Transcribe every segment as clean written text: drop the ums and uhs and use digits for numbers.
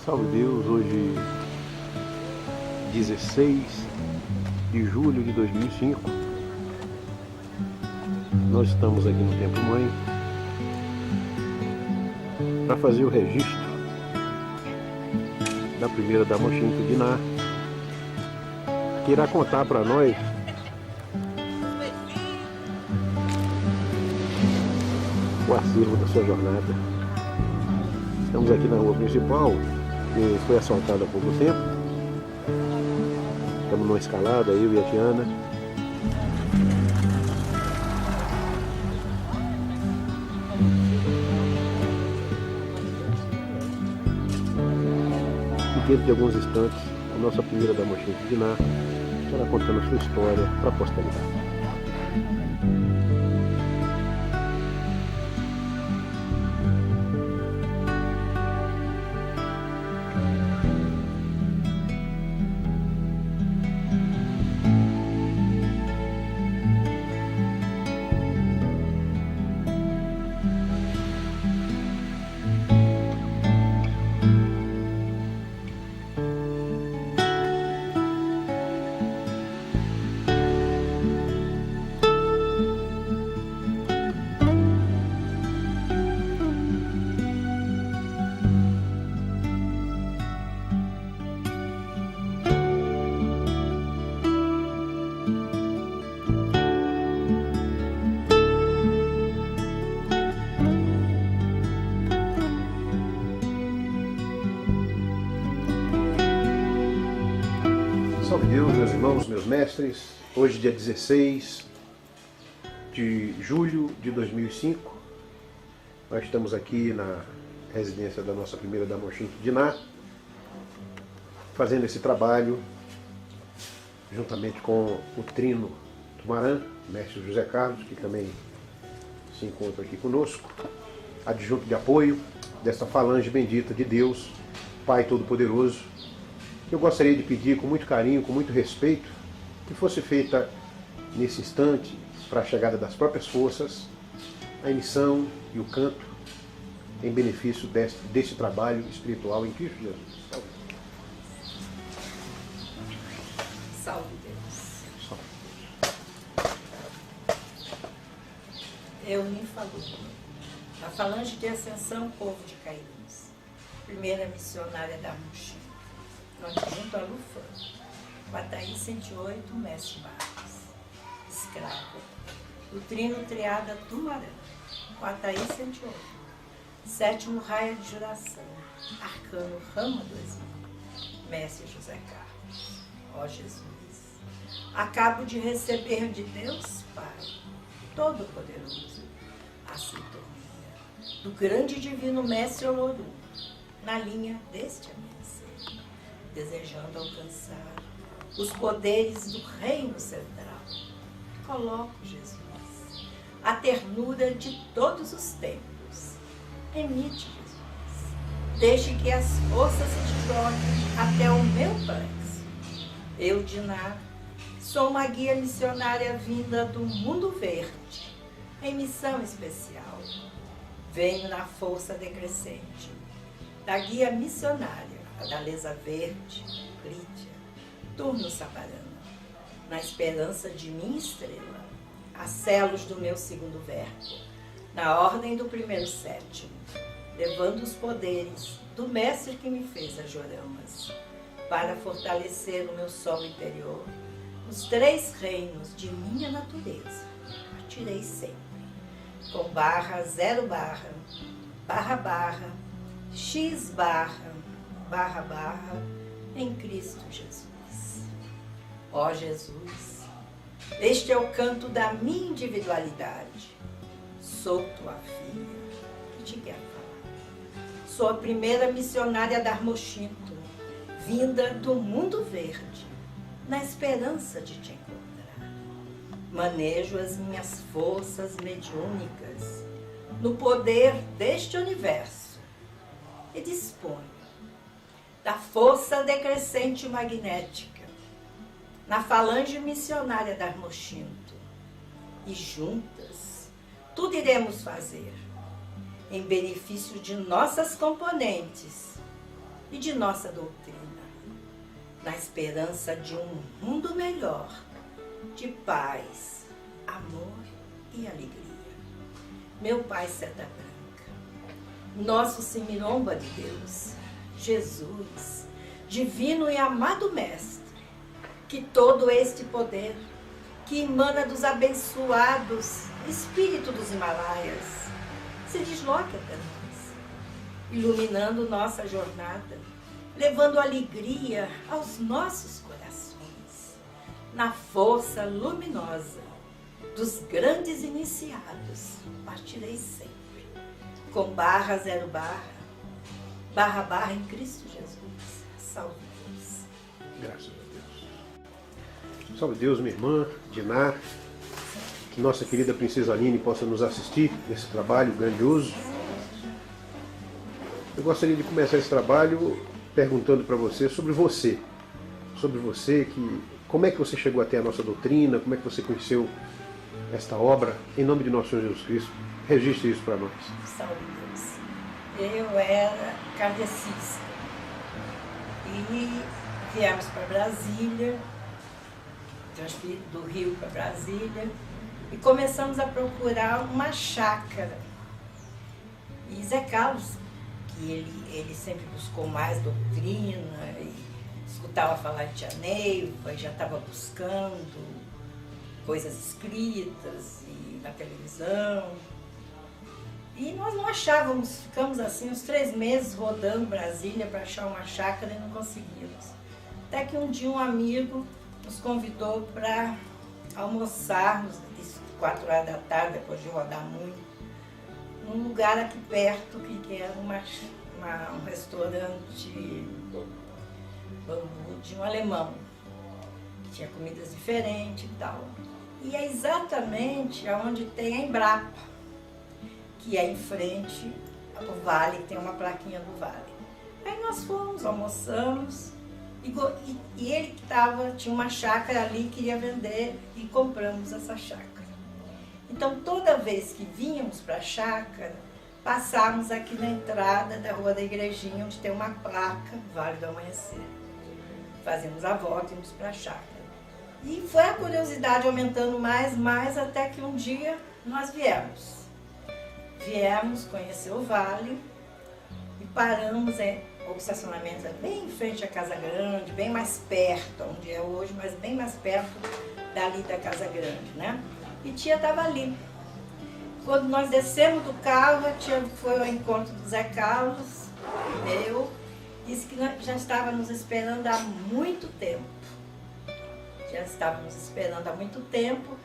Salve Deus, hoje 16 de julho de 2005, nós estamos aqui no Templo Mãe para fazer o registro da primeira Dama Oxente Diná, que irá contar para nós o acervo da sua jornada. Estamos aqui na rua principal, que foi assaltada há pouco tempo. Estamos numa escalada, eu e a Tiana. E dentro de alguns instantes, a nossa primeira Dama Oxente Diná estará contando a sua história para a posteridade. Salve Deus, meus irmãos, meus mestres. Hoje, dia 16 de julho de 2005, nós estamos aqui na residência da nossa primeira Dama Oxente Diná, fazendo esse trabalho juntamente com o Trino Tumarã, mestre José Carlos, que também se encontra aqui conosco, adjunto de apoio desta falange bendita de Deus, Pai Todo-Poderoso. Eu gostaria de pedir com muito carinho, com muito respeito, que fosse feita nesse instante, para a chegada das próprias forças, a emissão e o canto em benefício desse trabalho espiritual em Cristo Jesus. Salve Deus. Salve. Eu me falou. A falange de ascensão, povo de Caíros. Primeira missionária da Mochila. Junto a Lufa, Bataí 108, Mestre Barros, escravo, o Trino Triada Tumarã, Bataí 108, sétimo raio de Juração, Arcano Rama 2000, Mestre José Carlos, ó Jesus, acabo de receber de Deus Pai, Todo-Poderoso, a sintonia do grande divino Mestre Olorum, na linha deste abençoado, desejando alcançar os poderes do reino central. Coloco, Jesus, a ternura de todos os tempos. Emite, Jesus. Deixe que as forças se desdobrem até o meu plexo. Eu, Diná, sou uma guia missionária vinda do mundo verde, em missão especial. Venho na força decrescente da guia missionária Adaleza Verde, Lídia, Turno Sabarana, na esperança de minha estrela, a celos do meu segundo verbo, na ordem do primeiro sétimo, levando os poderes do mestre que me fez as joramas, para fortalecer o meu solo interior, os três reinos de minha natureza, atirei sempre, com barra, zero barra, barra, barra, x barra, barra, barra, em Cristo Jesus. Ó Jesus, este é o canto da minha individualidade. Sou tua filha, que te quero falar. Sou a primeira missionária da Armochinto, vinda do mundo verde, na esperança de te encontrar. Manejo as minhas forças mediúnicas no poder deste universo e disponho da força decrescente magnética, na falange missionária da Armochinto, e juntas tudo iremos fazer em benefício de nossas componentes e de nossa doutrina, na esperança de um mundo melhor, de paz, amor e alegria. Meu Pai Seta Branca, nosso Semiromba de Deus, Jesus, divino e amado Mestre, que todo este poder que emana dos abençoados Espírito dos Himalaias se desloque até nós, iluminando nossa jornada, levando alegria aos nossos corações, na força luminosa dos grandes iniciados. Partirei sempre, com barra, zero barra, barra, barra em Cristo Jesus. Salve Deus. Graças a Deus. Salve Deus, minha irmã, Diná. Que nossa querida Princesa Aline possa nos assistir nesse trabalho grandioso. Eu gostaria de começar esse trabalho perguntando para você sobre você. Sobre você, como é que você chegou até a nossa doutrina, como é que você conheceu esta obra. Em nome de nosso Senhor Jesus Cristo, registre isso para nós. Salve Deus. Eu era kardecista e viemos para Brasília, transferido do Rio para Brasília, e começamos a procurar uma chácara. E Zé Carlos, que ele sempre buscou mais doutrina, e escutava falar de Tia Neiva, e já estava buscando coisas escritas e na televisão. E nós não achávamos, ficamos assim uns 3 meses rodando Brasília para achar uma chácara e não conseguimos. Até que um dia um amigo nos convidou para almoçarmos, 4 horas da tarde, depois de rodar muito, num lugar aqui perto, que era um restaurante de um alemão, que tinha comidas diferentes e tal. E é exatamente onde tem a Embrapa, que é em frente ao Vale, que tem uma plaquinha do Vale. Aí nós fomos, almoçamos, e ele tinha uma chácara ali, queria vender, e compramos essa chácara. Então toda vez que vínhamos para a chácara, passávamos aqui na entrada da Rua da Igrejinha, onde tem uma placa, Vale do Amanhecer. Fazíamos a volta e íamos para a chácara. E foi a curiosidade aumentando mais, até que um dia nós viemos. Viemos conhecer o Vale e paramos, o estacionamento é bem em frente à Casa Grande, bem mais perto, onde é hoje, mas bem mais perto dali da Casa Grande, né? E tia estava ali. Quando nós descemos do carro, a tia foi ao encontro do Zé Carlos, disse que já estava nos esperando há muito tempo. Já estávamos esperando há muito tempo,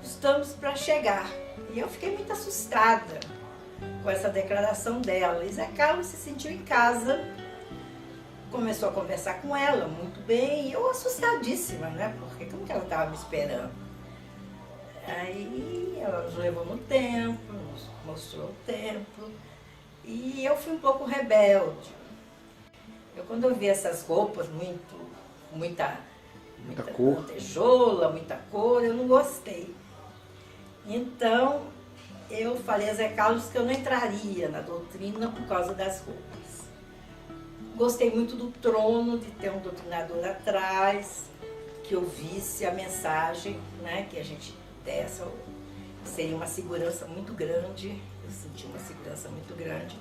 estamos para chegar. E eu fiquei muito assustada com essa declaração dela. E Zé Carlos se sentiu em casa, começou a conversar com ela muito bem, e eu assustadíssima, né? Porque como que ela estava me esperando? Aí ela nos levou no templo, nos mostrou o templo, e eu fui um pouco rebelde. Quando eu vi essas roupas, muita cor, lantejola, muita cor, eu não gostei. Então eu falei a Zé Carlos que eu não entraria na doutrina por causa das roupas. Gostei muito do trono, de ter um doutrinador atrás, que eu visse a mensagem, né, que a gente desse, seria uma segurança muito grande. Eu senti uma segurança muito grande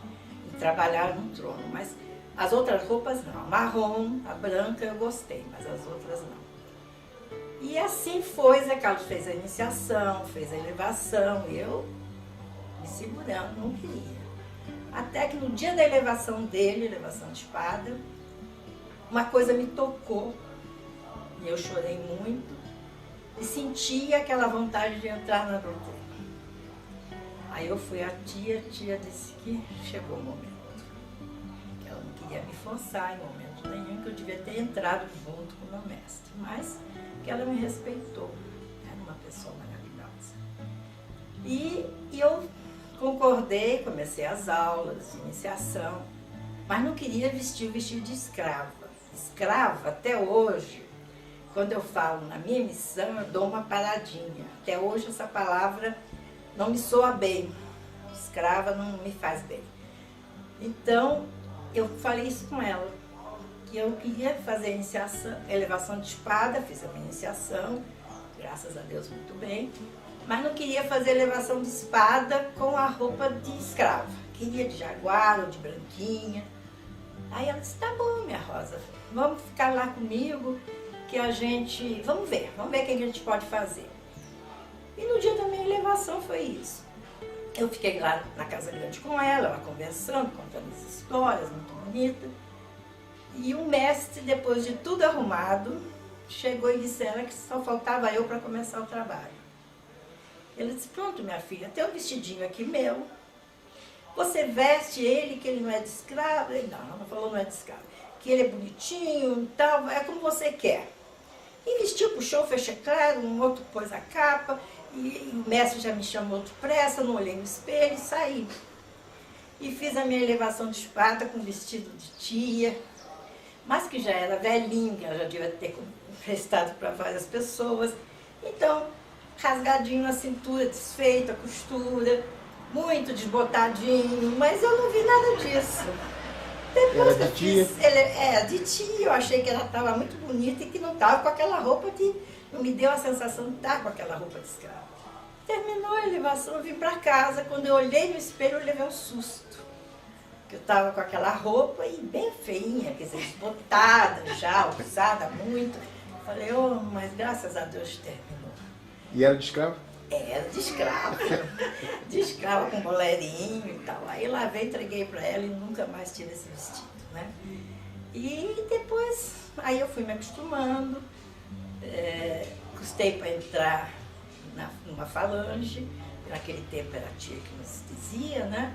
em trabalhar no trono, mas as outras roupas não. A marrom, a branca eu gostei, mas as outras não. E assim foi, Zé Carlos fez a iniciação, fez a elevação, e eu me segurando, não queria. Até que no dia da elevação dele, elevação de espada, uma coisa me tocou, e eu chorei muito, e senti aquela vontade de entrar na doutrina. Aí eu fui à tia disse que chegou o momento. Que ela não queria me forçar em momento nenhum, que eu devia ter entrado junto com o meu mestre. Mas que ela me respeitou, era uma pessoa maravilhosa. E eu concordei, comecei as aulas de iniciação, mas não queria vestir o vestido de escrava. Escrava, até hoje, quando eu falo na minha missão, eu dou uma paradinha. Até hoje essa palavra não me soa bem. Escrava não me faz bem. Então, eu falei isso com ela. que eu queria fazer a iniciação, elevação de espada, fiz a minha iniciação, graças a Deus muito bem, mas não queria fazer elevação de espada com a roupa de escrava. Queria de jaguar ou de branquinha. Aí ela disse, tá bom, minha Rosa, vamos ficar lá comigo, que a gente, vamos ver o que a gente pode fazer. E no dia da minha elevação foi isso. Eu fiquei lá na Casa Grande com ela conversando, contando as histórias, muito bonita. E o mestre, depois de tudo arrumado, chegou e disse a ela que só faltava eu para começar o trabalho. Ele disse, pronto, minha filha, tem um vestidinho aqui meu. Você veste ele, que ele não é de escravo. Ele, não, ela falou não é de escravo. Que ele é bonitinho e tal, é como você quer. E vestiu, puxou, fez claro, um outro pôs a capa. E o mestre já me chamou depressa, não olhei no espelho e saí. E fiz a minha elevação de espada com vestido de tia, mas que já era velhinha, ela já devia ter emprestado para várias pessoas. Então, rasgadinho na cintura, desfeito a costura, muito desbotadinho, mas eu não vi nada disso. Depois era de tia? De tia, eu achei que ela estava muito bonita e que não estava com aquela roupa não me deu a sensação de estar com aquela roupa de escrava. Terminou a elevação, eu vim para casa, quando eu olhei no espelho eu levei um susto. Que eu estava com aquela roupa e bem feinha, quer dizer, desbotada já, usada muito. Falei, oh, mas graças a Deus terminou. E era de escravo? Era de escrava. De escrava com bolerinho e tal. Aí lavei, entreguei para ela e nunca mais tive esse vestido, né? E depois, aí eu fui me acostumando, custei para entrar numa falange, naquele tempo era tia que nos dizia, né?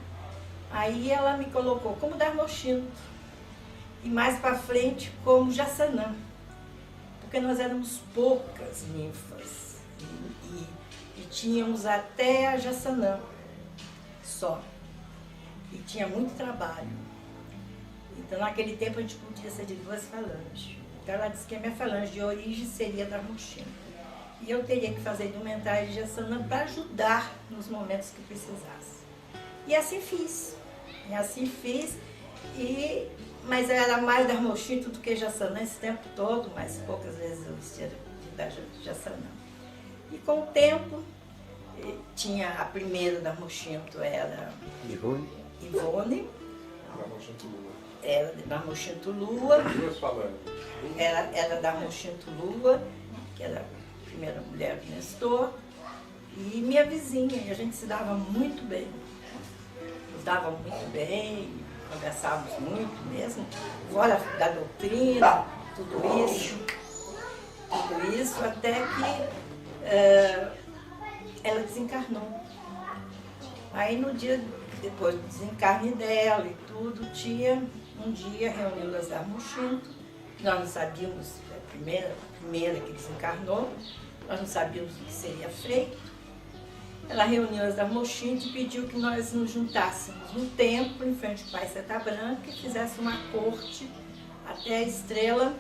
Aí ela me colocou como Dharmochino e mais para frente como Jassanã, porque nós éramos poucas ninfas e tínhamos até a Jassanã só, e tinha muito trabalho. Então naquele tempo a gente podia ser de 2 falanges. Então ela disse que a minha falange de origem seria Dharmochino. E eu teria que fazer indumentária de Jassanã para ajudar nos momentos que precisasse. E assim fiz. Mas eu era mais Dharmochino do que Jassanã esse tempo todo, mas poucas vezes eu vestia da Jassanã. E com o tempo, tinha a primeira Dharmochino, era Ivone. Era Dharmochino Lua. Duas falando. Era Dharmochino Lua, que era a primeira mulher do Nestor, e minha vizinha, e a gente se dava muito bem. Nos dava muito bem, conversávamos muito mesmo, fora da doutrina, tudo isso, até que ela desencarnou. Aí no dia, depois do desencarne dela e tudo, um dia reuniu as Dharmochino, nós não sabíamos, a primeira que desencarnou, nós não sabíamos o que seria feito. Ela reuniu as Dharmochino e pediu que nós nos juntássemos no templo, em frente ao Pai Seta Branca, e fizéssemos uma corte até a estrela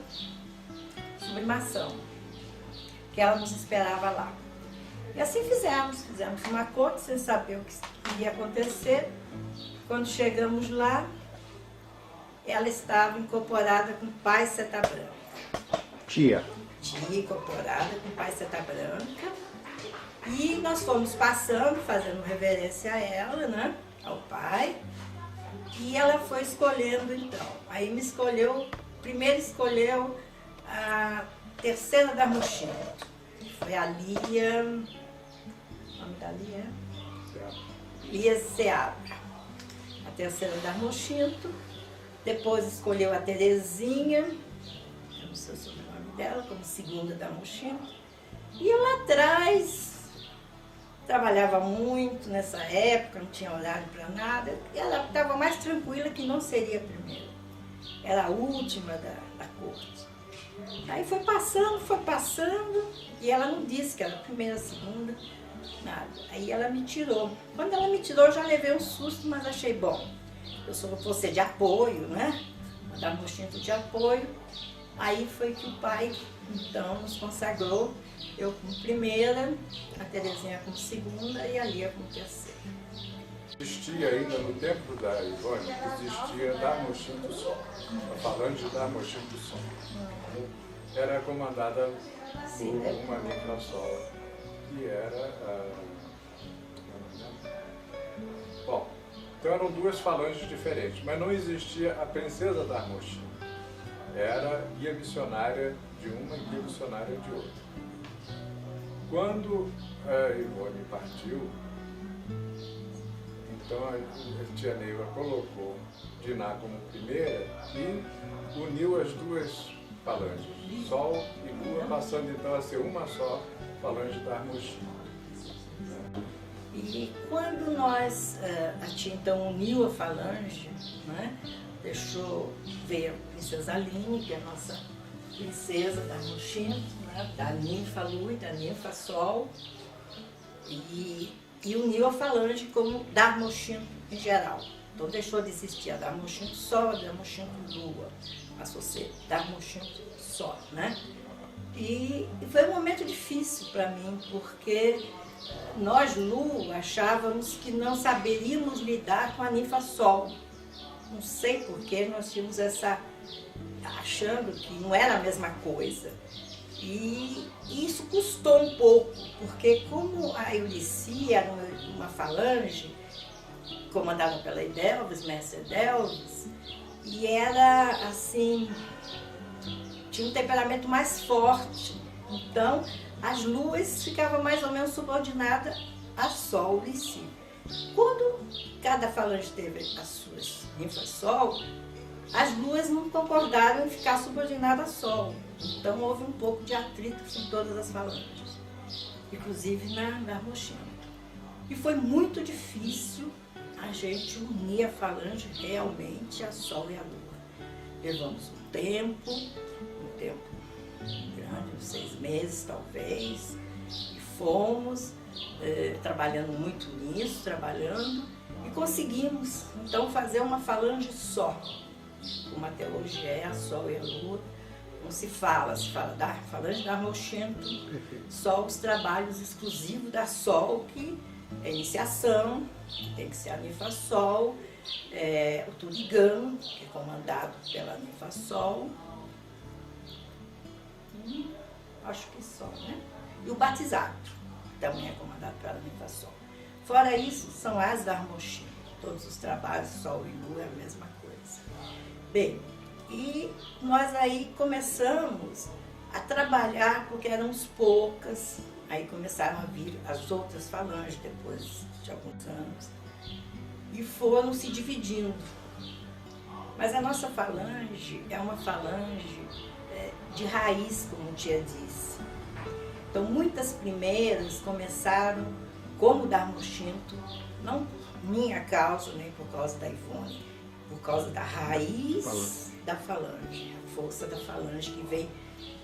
Sublimação, que ela nos esperava lá. E assim fizemos uma corte sem saber o que iria acontecer. Quando chegamos lá, ela estava incorporada com o Pai Seta Branca. Tia Incorporada com o Pai Seta Branca. E nós fomos passando, fazendo reverência a ela, né? Ao Pai. E ela foi escolhendo então. Aí primeiro escolheu a terceira Dharmochino. Foi a Lia. O nome da Lia? Lia Seabra. A terceira Dharmochino. Depois escolheu a Terezinha, eu não sei o sobrenome dela, como segunda Dharmochino. E eu lá atrás trabalhava muito nessa época, não tinha horário para nada. E ela estava mais tranquila que não seria a primeira. Era a última da corte. Aí foi passando, e ela não disse que era a primeira, a segunda, nada. Aí ela me tirou. Quando ela me tirou, eu já levei um susto, mas achei bom. Eu sou você de apoio, né? Dharmochino de apoio. Aí foi que o Pai, então, nos consagrou. Eu como primeira, a Terezinha como segunda e a Lia como terceira. Existia ainda no tempo da Ivone, existia Darmochin do Sol, a falange Darmochin do Sol. Era comandada por uma Ninfa-Sol, que era Bom, então eram duas falanges diferentes, mas não existia a princesa Darmochin. Era guia missionária de uma e guia missionária de outra. Quando a Ivone partiu, então a tia Neiva colocou Diná como primeira e uniu as duas falanges, Sol e Lua, passando então a ser uma só falange Darmochin. E quando nós, a tia então uniu a falange, né, veio a princesa Aline, que é a nossa princesa Darmochin, né, da ninfa Lua e da ninfa Sol, e uniu a falange como Darmochin em geral. Então deixou de existir a Darmochin Sol, a Darmochin Lua, passou a ser Darmochin Sol, né? E foi um momento difícil para mim, porque nós, Lu, achávamos que não saberíamos lidar com a ninfa Sol. Não sei por que nós tínhamos achando que não era a mesma coisa. E isso custou um pouco, porque como a Eurici era uma falange comandada pela Edelvis, mestre Edelvis, e era assim, tinha um temperamento mais forte. Então, as luas ficavam mais ou menos subordinadas a Sol em si. Quando cada falange teve as suas ninfas-Sol, as luas não concordaram em ficar subordinadas a Sol. Então houve um pouco de atrito em todas as falanges, inclusive na Darmochin. E foi muito difícil a gente unir a falange realmente a Sol e a Lua. Levamos um tempo grande, uns 6 meses talvez, e fomos trabalhando muito nisso, e conseguimos então fazer uma falange só. Como até hoje é a Sol e a Lua, não se fala da falange Darmochin, só os trabalhos exclusivos da Sol, que é iniciação, que tem que ser a ninfa-Sol, o Turigano, que é comandado pela ninfa-Sol, acho que só, né? E o batizado, também é comandado pela ninfa-Sol. Fora isso, são as Darmochin, todos os trabalhos, Sol e Lua é a mesma coisa. Bem, e nós aí começamos a trabalhar, porque éramos poucas, aí começaram a vir as outras falanges depois de alguns anos, e foram se dividindo. Mas a nossa falange é uma falange de raiz, como a tia disse. Então muitas primeiras começaram como Darmochin, não por minha causa, nem por causa da Ivone, por causa da raiz da falange, a força da falange que vem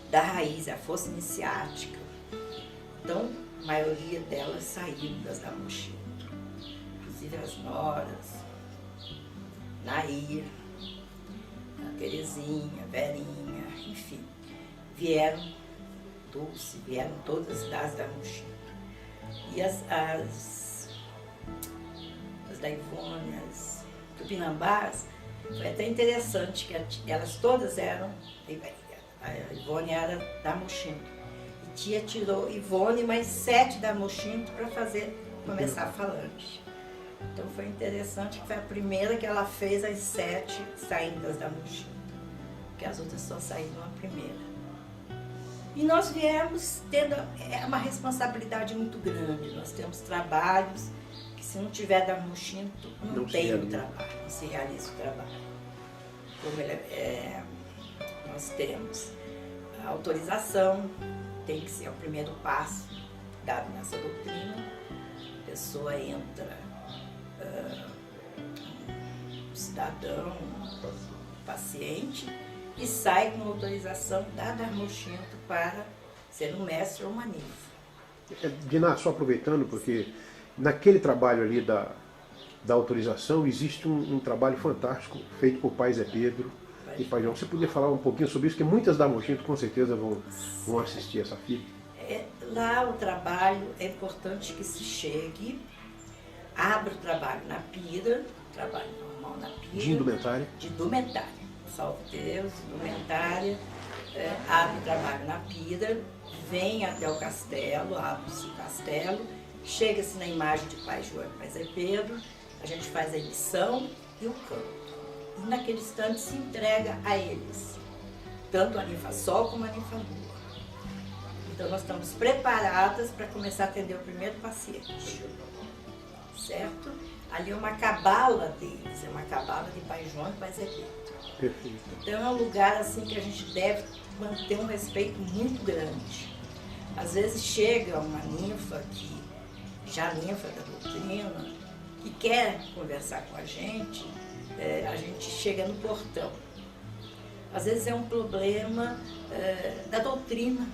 da raiz, a força iniciática. Então, a maioria delas saíram das Darmochin, inclusive as noras, Nair, a Terezinha, Verinha, enfim, vieram todas das Darmochin. E as da Ivone, as Tupinambás, foi até interessante que elas todas eram, a Ivone era Darmochin, e tia tirou Ivone mais 7 Darmochin para começar a falange. Então foi interessante que foi a primeira que ela fez as 7 saindo das Darmochin, porque as outras só saíram a primeira. E nós viemos tendo uma responsabilidade muito grande. Nós temos trabalhos que, se não tiver Darmochin, não tem o trabalho, não se realiza o trabalho. Como nós temos a autorização, tem que ser o primeiro passo dado nessa doutrina. A pessoa entra, um cidadão, um paciente, e sai com autorização da Darmochin para ser um mestre ou uma ninfa. Diná, só aproveitando, porque naquele trabalho ali da autorização existe um trabalho fantástico feito por Pai Zé Pedro e Pai João. Você podia falar um pouquinho sobre isso, que muitas Darmochin com certeza vão assistir essa fita. Lá o trabalho é importante que se chegue Abre o trabalho na pira, trabalho normal na pira. De indumentária? De indumentária. Salve Deus, indumentária. Abre o trabalho na pira, vem até o castelo, abre-se o castelo, chega-se na imagem de Pai João e Pai Zé Pedro, a gente faz a lição e o canto. E naquele instante se entrega a eles, tanto a ninfa Sol como a ninfa Lua. Então nós estamos preparadas para começar a atender o primeiro paciente, certo? Ali é uma cabala deles, é uma cabala de Pai João e Pai Zé Pedro. Perfeito. Então é um lugar assim que a gente deve manter um respeito muito grande. Às vezes chega uma ninfa que já ninfa da doutrina, que quer conversar com a gente chega no portão. Às vezes é um problema da doutrina,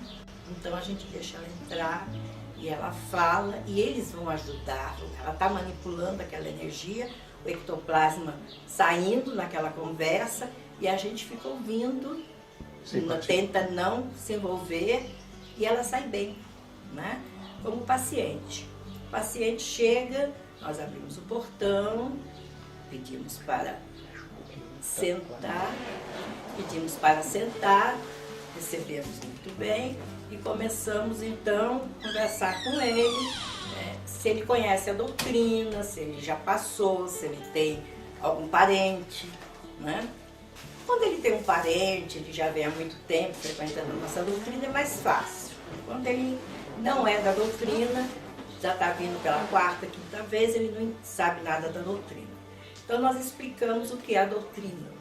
então a gente deixa ela entrar e ela fala e eles vão ajudar. Ela está manipulando aquela energia, o ectoplasma saindo naquela conversa e a gente fica ouvindo, tenta não se envolver e ela sai bem, né? Como paciente. O paciente chega, nós abrimos o portão, pedimos para sentar, recebemos muito bem e começamos então a conversar com ele, se ele conhece a doutrina, se ele já passou, se ele tem algum parente, né? Quando ele tem um parente, ele já vem há muito tempo frequentando a nossa doutrina, é mais fácil. Quando ele não é da doutrina, já está vindo pela quarta, quinta vez, ele não sabe nada da doutrina. Então nós explicamos o que é a doutrina.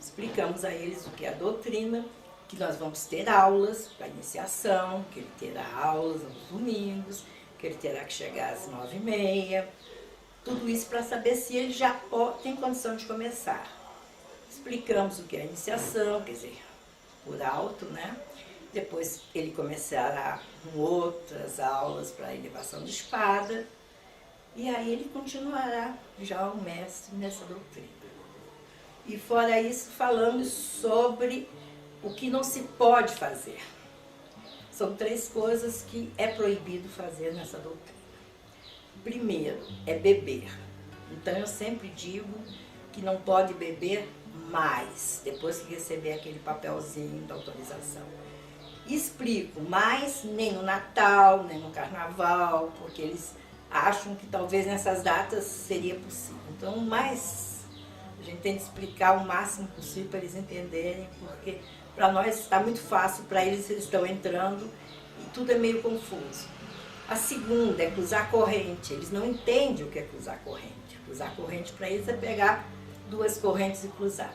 Explicamos a eles o que é a doutrina, que nós vamos ter aulas para iniciação, que ele terá aulas aos domingos, que ele terá que chegar às 9h30. Tudo isso para saber se ele já tem condição de começar. Explicamos o que é a iniciação, quer dizer, por alto, né? Depois ele começará com outras aulas para elevação de espada. E aí ele continuará já o mestre nessa doutrina. E fora isso, falamos sobre o que não se pode fazer. São 3 coisas que é proibido fazer nessa doutrina. Primeiro, é beber. Então eu sempre digo que não pode beber mais, depois que receber aquele papelzinho da autorização. Explico, mas nem no Natal, nem no Carnaval, porque eles acham que talvez nessas datas seria possível. Então, mais a gente tem que explicar o máximo possível para eles entenderem, porque para nós está muito fácil, para eles estão entrando e tudo é meio confuso. A segunda é cruzar corrente. Eles não entendem o que é cruzar corrente. Cruzar corrente para eles é pegar 2 correntes e cruzar.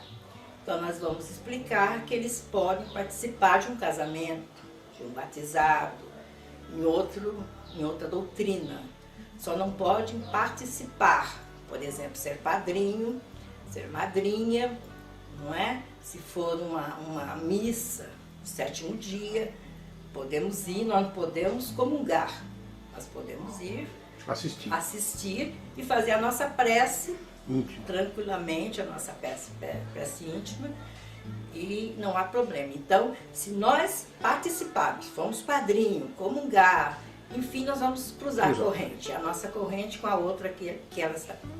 Então nós vamos explicar que eles podem participar de um casamento, de um batizado, em outra doutrina. Só não podem participar, por exemplo, ser padrinho, ser madrinha, não é? Se for uma missa, no 7º dia, podemos ir, nós não podemos comungar, nós podemos ir assistir e fazer a nossa prece íntima, tranquilamente, a nossa prece íntima, e não há problema. Então, se nós participarmos, fomos padrinho, comungar, enfim, nós vamos cruzar a corrente, a nossa corrente com a outra que a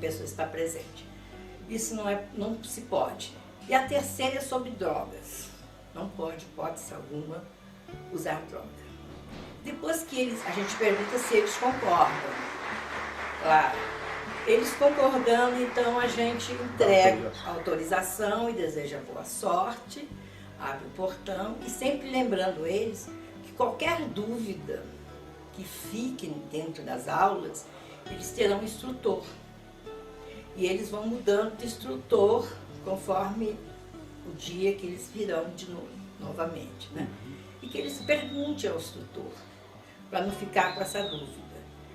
pessoa está presente. Isso não se pode. E a terceira é sobre drogas. Não pode, hipótese alguma, usar droga. Depois que a gente pergunta se eles concordam. Claro, eles concordando, então a gente entrega a autorização e deseja boa sorte, abre o portão e sempre lembrando eles que qualquer dúvida que fique dentro das aulas, eles terão um instrutor. E eles vão mudando de instrutor conforme o dia que eles virão de novo, novamente, né? E que eles perguntem ao instrutor, para não ficar com essa dúvida.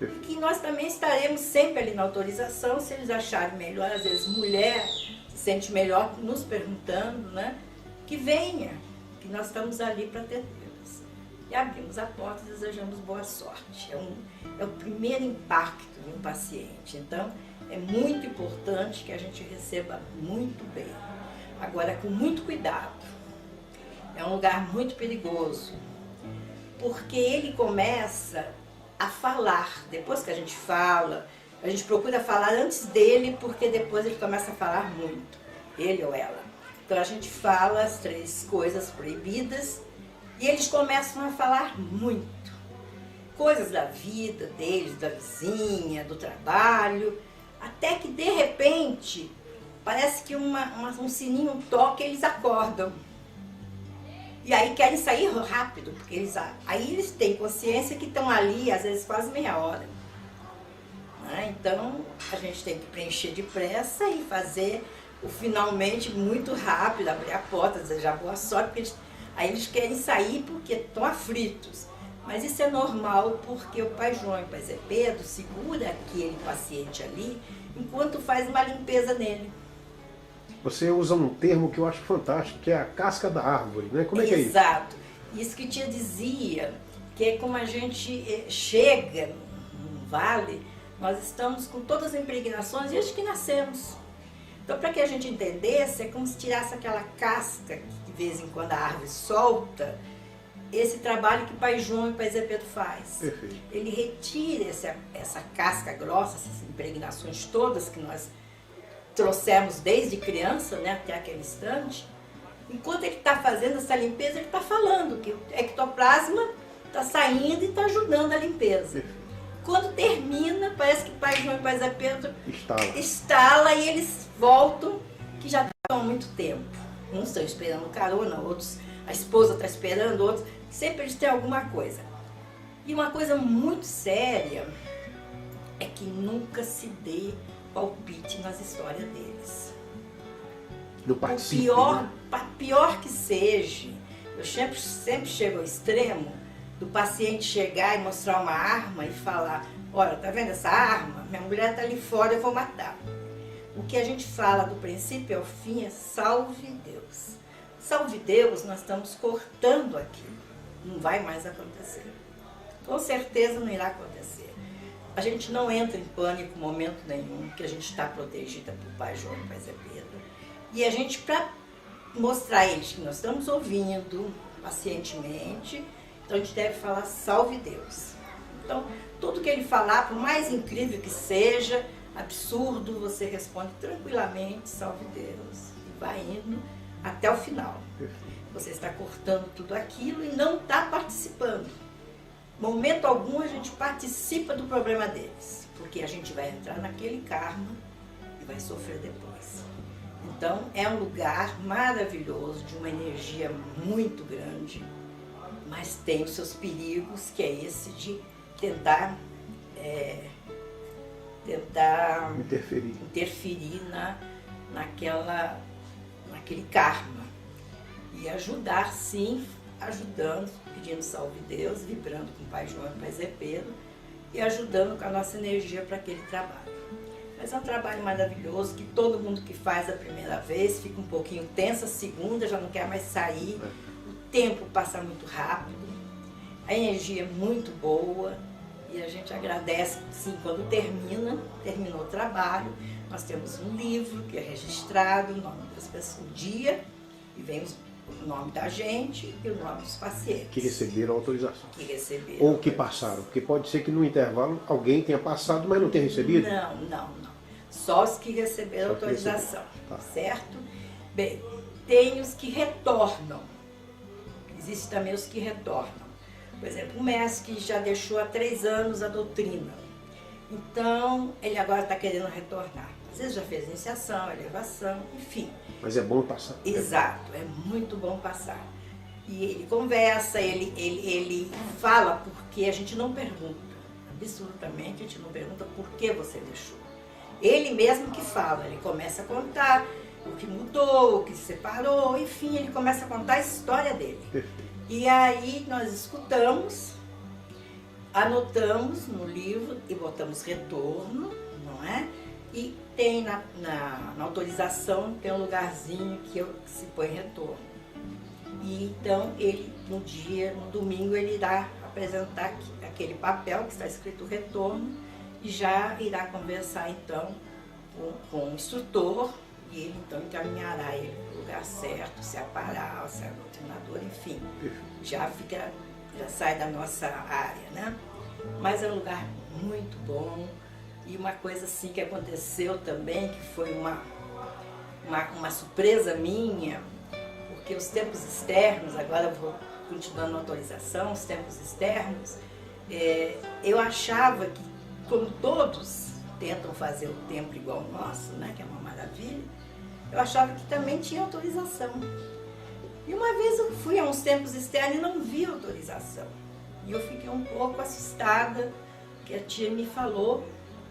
E que nós também estaremos sempre ali na autorização, se eles acharem melhor, às vezes mulher se sente melhor nos perguntando, né? Que venha, que nós estamos ali para atendê-las. E abrimos a porta e desejamos boa sorte. É o primeiro impacto de um paciente. Então, é muito importante que a gente receba muito bem. Agora, com muito cuidado. É um lugar muito perigoso, porque ele começa a falar. Depois que a gente fala, A gente procura falar antes dele, porque depois ele começa a falar muito, ele ou ela. Então a gente fala as 3 coisas proibidas e eles começam a falar muito. Coisas da vida deles, da vizinha, do trabalho, até que de repente parece que um sininho toca e eles acordam. E aí querem sair rápido, porque aí eles têm consciência que estão ali, às vezes quase meia hora. Então a gente tem que preencher depressa e fazer o finalmente muito rápido, abrir a porta, desejar boa sorte, porque aí eles querem sair porque estão aflitos. Mas isso é normal porque o Pai João e o Pai Zé Pedro segura aquele paciente ali enquanto faz uma limpeza nele. Você usa um termo que eu acho fantástico, que é a casca da árvore, né? Como é que é isso? Exato. Isso que tia dizia, que é como a gente chega num vale, nós estamos com todas as impregnações desde que nascemos. Então, para que a gente entendesse, é como se tirasse aquela casca que de vez em quando a árvore solta, esse trabalho que o Pai João e o Pai Zé Pedro faz. Perfeito. Ele retira essa casca grossa, essas impregnações todas que nós trouxemos desde criança, né, até aquele instante. Enquanto ele está fazendo essa limpeza, ele está falando que o ectoplasma está saindo e está ajudando a limpeza. Perfeito. Quando termina, parece que o Pai João e o Pai Zé Pedro estala e eles voltam, que já estão há muito tempo. Uns estão esperando carona, outros, a esposa está esperando, outros, sempre eles têm alguma coisa. E uma coisa muito séria é que nunca se dê palpite nas histórias deles. Do participe, pior que seja, eu sempre chego ao extremo do paciente chegar e mostrar uma arma e falar, olha, tá vendo essa arma? Minha mulher tá ali fora, eu vou matar. O que a gente fala do princípio ao fim é salve Deus. Salve Deus, nós estamos cortando aquilo. Não vai mais acontecer. Com certeza não irá acontecer. A gente não entra em pânico em momento nenhum, porque a gente está protegida por Pai João e Pai Zé Pedro. E a gente, para mostrar a eles que nós estamos ouvindo pacientemente, então a gente deve falar salve Deus. Então, tudo que ele falar, por mais incrível que seja, absurdo, você responde tranquilamente, salve Deus, e vai indo até o final. Você está cortando tudo aquilo e não está participando. Momento algum a gente participa do problema deles, porque a gente vai entrar naquele karma e vai sofrer depois. Então, é um lugar maravilhoso, de uma energia muito grande, mas tem os seus perigos, que é esse de tentar interferir naquele karma. E ajudar, sim, ajudando, pedindo salve Deus, vibrando com o Pai João e o Pai Zé Pedro e ajudando com a nossa energia para aquele trabalho. Mas é um trabalho maravilhoso que todo mundo que faz a primeira vez fica um pouquinho tenso, a segunda já não quer mais sair, o tempo passa muito rápido, a energia é muito boa e a gente agradece, sim, quando terminou o trabalho, nós temos um livro que é registrado, o nome das pessoas, o dia, e vem o nome da gente e o nome dos pacientes. Que receberam autorização. Que receberam. Ou que passaram, porque pode ser que no intervalo alguém tenha passado, mas não tenha recebido? Não. Só os que receberam autorização, tá. Certo? Bem, tem os que retornam. Existem também os que retornam. Por exemplo, um mestre que já deixou há 3 anos a doutrina. Então, ele agora está querendo retornar. Às vezes já fez iniciação, elevação, enfim. Mas é bom passar. Exato, é muito bom passar. E ele conversa, ele fala porque a gente não pergunta. Absolutamente, a gente não pergunta por que você deixou. Ele mesmo que fala, ele começa a contar o que mudou, o que se separou, enfim, ele começa a contar a história dele. Perfeito. E aí nós escutamos, anotamos no livro e botamos retorno, não é? E tem na autorização, tem um lugarzinho que se põe retorno. E então ele, no domingo, ele irá apresentar aquele papel que está escrito retorno e já irá conversar então com o instrutor e ele então encaminhará ele para o lugar certo, se é parar, se é doutrinador, enfim. Já sai da nossa área, né? Mas é um lugar muito bom, E uma coisa assim que aconteceu também, que foi uma surpresa minha, porque os tempos externos, agora eu vou continuando a autorização, os tempos externos, eu achava que, como todos tentam fazer o tempo igual ao nosso, né, que é uma maravilha, eu achava que também tinha autorização. E uma vez eu fui a uns tempos externos e não vi autorização. E eu fiquei um pouco assustada, que a tia me falou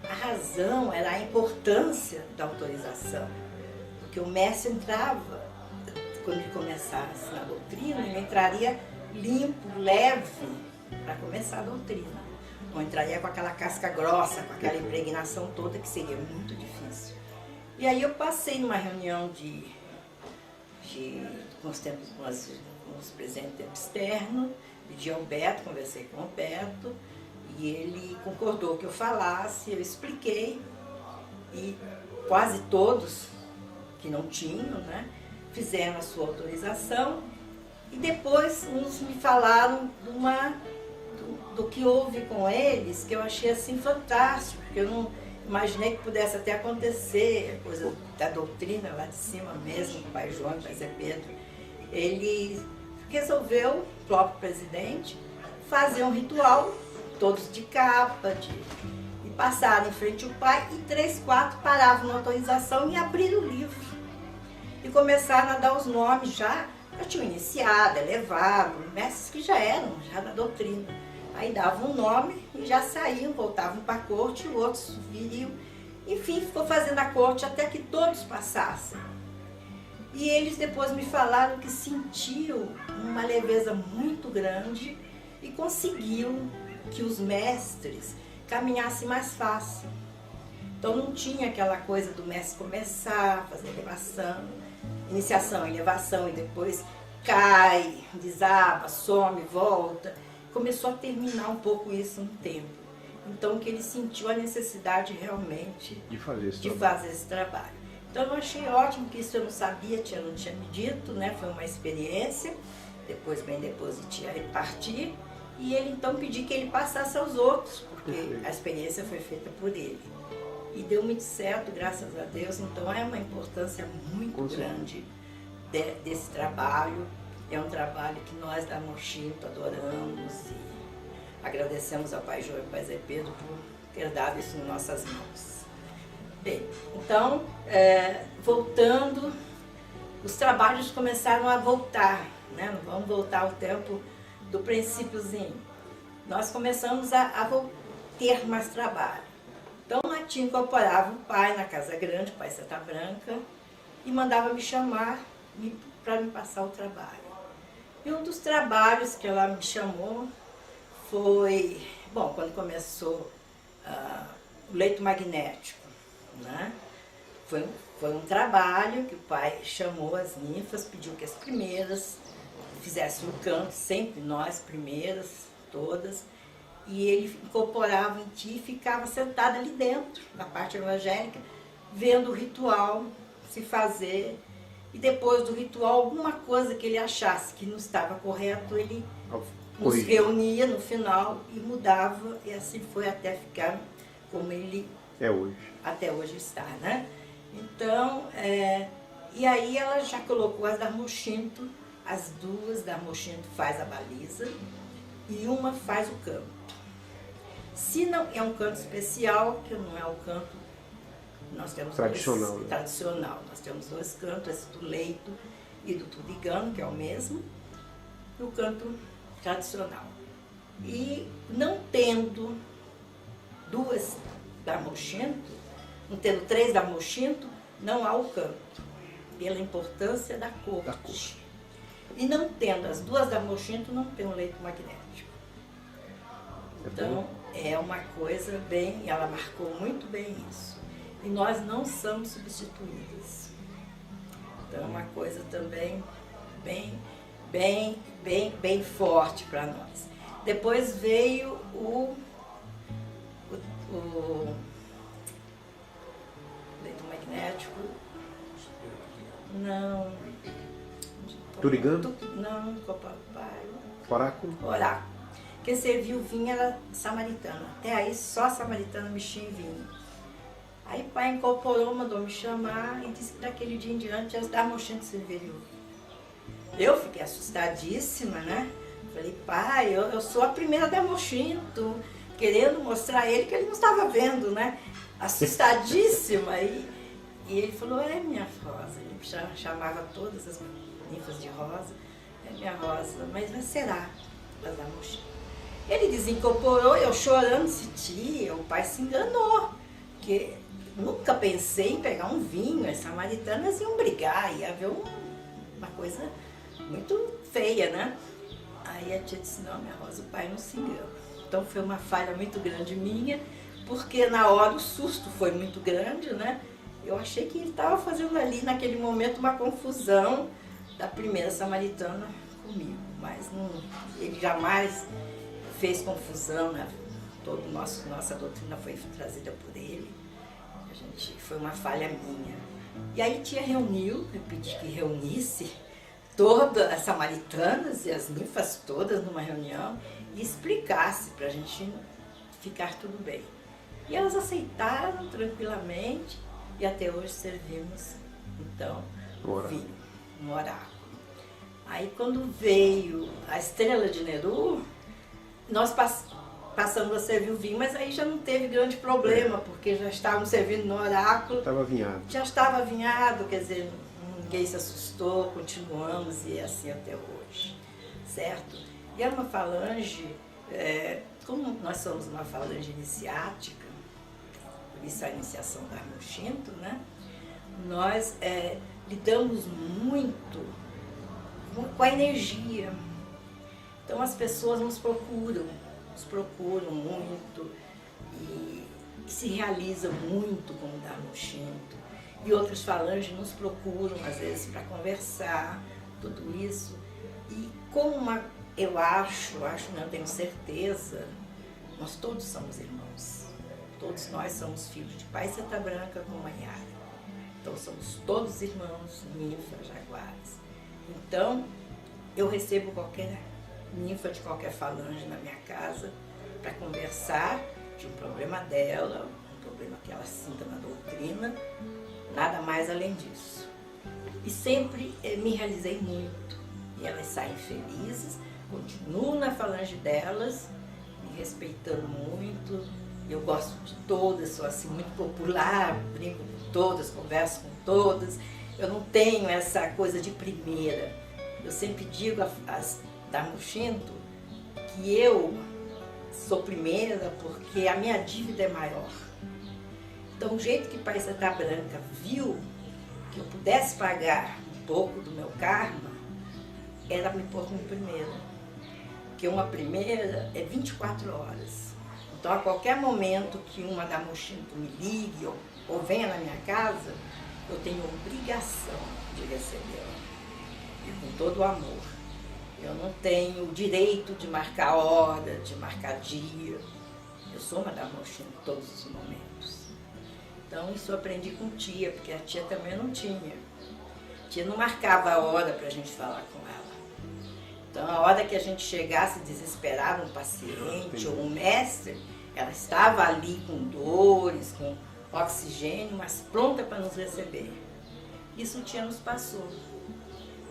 a razão, era a importância da autorização. Porque o mestre entrava, quando ele começasse na doutrina, ele entraria limpo, leve, para começar a doutrina. Não entraria com aquela casca grossa, com aquela impregnação toda, que seria muito difícil. E aí eu passei numa reunião com os presidentes do tempo externo, pedi ao Beto, conversei com o Beto, e ele concordou que eu falasse, eu expliquei, e quase todos que não tinham, né, fizeram a sua autorização, e depois uns me falaram do que houve com eles, que eu achei assim fantástico, porque eu não imaginei que pudesse até acontecer, coisa da doutrina lá de cima mesmo, o pai João, o pai Zé Pedro. Ele resolveu, o próprio presidente, fazer um ritual, todos de capa, e passaram em frente ao pai, e 3, 4 paravam na autorização e abriram o livro. E começaram a dar os nomes já tinham iniciado, elevado, mestres que já eram, já da doutrina. Aí davam um nome e já saíam, voltavam para a corte, e outros viriam. Enfim, ficou fazendo a corte até que todos passassem. E eles depois me falaram que sentiam uma leveza muito grande e conseguiam que os mestres caminhassem mais fácil. Então não tinha aquela coisa do mestre começar, fazer elevação, iniciação, elevação e depois cai, desaba, some, volta. Começou a terminar um pouco isso no tempo. Então que ele sentiu a necessidade realmente de fazer esse trabalho. Então eu achei ótimo, que isso eu não sabia, a tia não tinha me dito, né? Foi uma experiência, bem depois a tia repartir, e ele então pediu que ele passasse aos outros, porque a experiência foi feita por ele. E deu muito certo, graças a Deus, então é uma importância muito grande desse trabalho. É um trabalho que nós da Mochinto adoramos e agradecemos ao pai João e ao pai Zé Pedro por ter dado isso em nossas mãos. Bem, então, voltando, os trabalhos começaram a voltar, né? Vamos voltar ao tempo do princípiozinho. Nós começamos a ter mais trabalho. Então, a tia incorporava o pai na Casa Grande, o pai Santa Branca, e mandava me chamar para me passar o trabalho. E um dos trabalhos que ela me chamou foi, bom, quando começou o leito magnético, né? Foi um trabalho que o pai chamou as ninfas, pediu que as primeiras fizessem o canto, sempre nós primeiras, todas, e ele incorporava em ti e ficava sentado ali dentro, na parte evangélica, vendo o ritual se fazer. E depois do ritual, alguma coisa que ele achasse que não estava correto, ele nos reunia no final e mudava, e assim foi até ficar como ele até hoje está, né? Então, e aí ela já colocou as da Mochinto, as duas da Mochinto faz a baliza e uma faz o canto. Se não é um canto especial, que não é o canto, nós temos tradicional. Nós temos 2 cantos, esse do leito e do tuligano, que é o mesmo, e o canto tradicional. E não tendo 2 da Mochinto, não tendo 3 da Mochinto, não há o canto, pela importância da corte. E não tendo as 2 da Mochinto, não tem o leito magnético. Então, é uma coisa bem, ela marcou muito bem isso. E nós não somos substituídos. Então é uma coisa também bem forte para nós. Depois veio o leito magnético. Não. Tuligano? Não, Copapai. Oráculo? Oráculo. quem servia o vinho era samaritana. Até aí só a samaritana mexia em vinho. Aí o pai incorporou, mandou me chamar e disse que daquele dia em diante as damochintas serviriam. Eu fiquei assustadíssima, né? Falei, pai, eu sou a primeira damochinto, querendo mostrar a ele que ele não estava vendo, né? Assustadíssima. E ele falou, minha Rosa. Ele chamava todas as ninfas de Rosa, minha Rosa, mas será as damochintas? Ele desincorporou, eu chorando, disse, tia, o pai se enganou, porque nunca pensei em pegar um vinho, as samaritanas iam brigar, ia haver uma coisa muito feia, né? Aí a tia disse, não, minha Rosa, o pai não se engana. Então foi uma falha muito grande minha, porque na hora o susto foi muito grande, né? Eu achei que ele estava fazendo ali, naquele momento, uma confusão da primeira samaritana comigo, mas não, ele jamais fez confusão, né? Nossa doutrina foi trazida por ele. Foi uma falha minha. E aí tia reuniu, eu pedi que reunisse todas as samaritanas e as ninfas todas numa reunião e explicasse para a gente ficar tudo bem. E elas aceitaram tranquilamente e até hoje servimos, então, vinho no oráculo. Aí quando veio a estrela de Neru, nós passamos a servir o vinho, mas aí já não teve grande problema, porque já estavam servindo no oráculo. Estava avinhado. Já estava avinhado, quer dizer, ninguém se assustou, continuamos e é assim até hoje, certo? E é uma falange, como nós somos uma falange iniciática, por isso a iniciação da Armochinto, né? Nós lidamos muito com a energia. Então as pessoas nos procuram muito e se realizam muito com o Armochinto. E outros falanges nos procuram, às vezes, para conversar, tudo isso. E eu tenho certeza, nós todos somos irmãos. Todos nós somos filhos de Pai Seta Branca com Mãe Yara. Então somos todos irmãos, ninfas, jaguares. Então, eu recebo qualquer ninfa de qualquer falange na minha casa para conversar de um problema dela, um problema que ela sinta na doutrina, nada mais além disso. E sempre me realizei muito. E elas saem felizes, continuo na falange delas, me respeitando muito. Eu gosto de todas, sou assim muito popular, brinco com todas, converso com todas. Eu não tenho essa coisa de primeira. Eu sempre digo da Armochinto que eu sou primeira porque a minha dívida é maior. Então, o jeito que Pai Seta Branca viu que eu pudesse pagar um pouco do meu karma era me pôr como primeira. Porque uma primeira é 24 horas. Então, a qualquer momento que uma da Armochinto me ligue ou venha na minha casa, eu tenho obrigação de recebê-la. E com todo o amor. Eu não tenho o direito de marcar hora, de marcar dia. Eu sou uma da Armochinto em todos os momentos. Então, isso eu aprendi com tia, porque a tia também não tinha. A tia não marcava a hora para a gente falar com ela. Então, a hora que a gente chegasse desesperado, um paciente ou um mestre, ela estava ali com dores, com oxigênio, mas pronta para nos receber. Isso tia nos passou.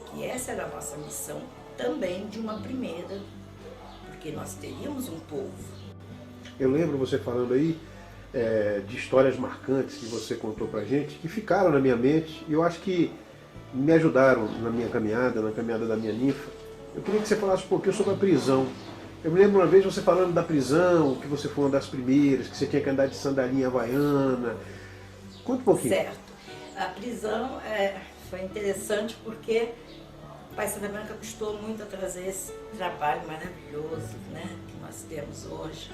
Que essa era a nossa missão também de uma primeira, porque nós teríamos um povo. Eu lembro você falando aí de histórias marcantes que você contou pra gente, que ficaram na minha mente e eu acho que me ajudaram na minha caminhada, na caminhada da minha ninfa. Eu queria que você falasse um pouquinho sobre a prisão. Eu me lembro uma vez você falando da prisão, que você foi uma das primeiras, que você tinha que andar de sandalinha havaiana. Conta um pouquinho. Certo. A prisão foi interessante porque o Pai Seta Branca custou muito a trazer esse trabalho maravilhoso, né, que nós temos hoje.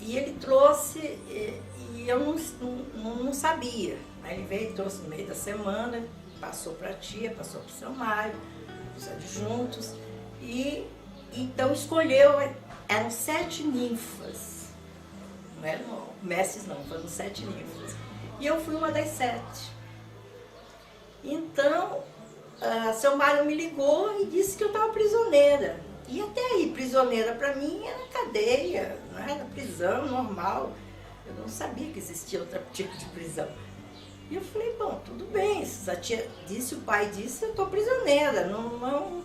E ele trouxe, e eu não sabia. Ele veio e trouxe no meio da semana, passou para a tia, passou para o seu Mário, os adjuntos, e então escolheu, eram 7 ninfas. Não eram mestres não, foram 7 ninfas. E eu fui uma das 7. Então, seu Mário me ligou e disse que eu estava prisioneira. E até aí, prisioneira para mim era cadeia, não era prisão normal. Eu não sabia que existia outro tipo de prisão. E eu falei, bom, tudo bem, se a tia disse, o pai disse, eu estou prisioneira. Não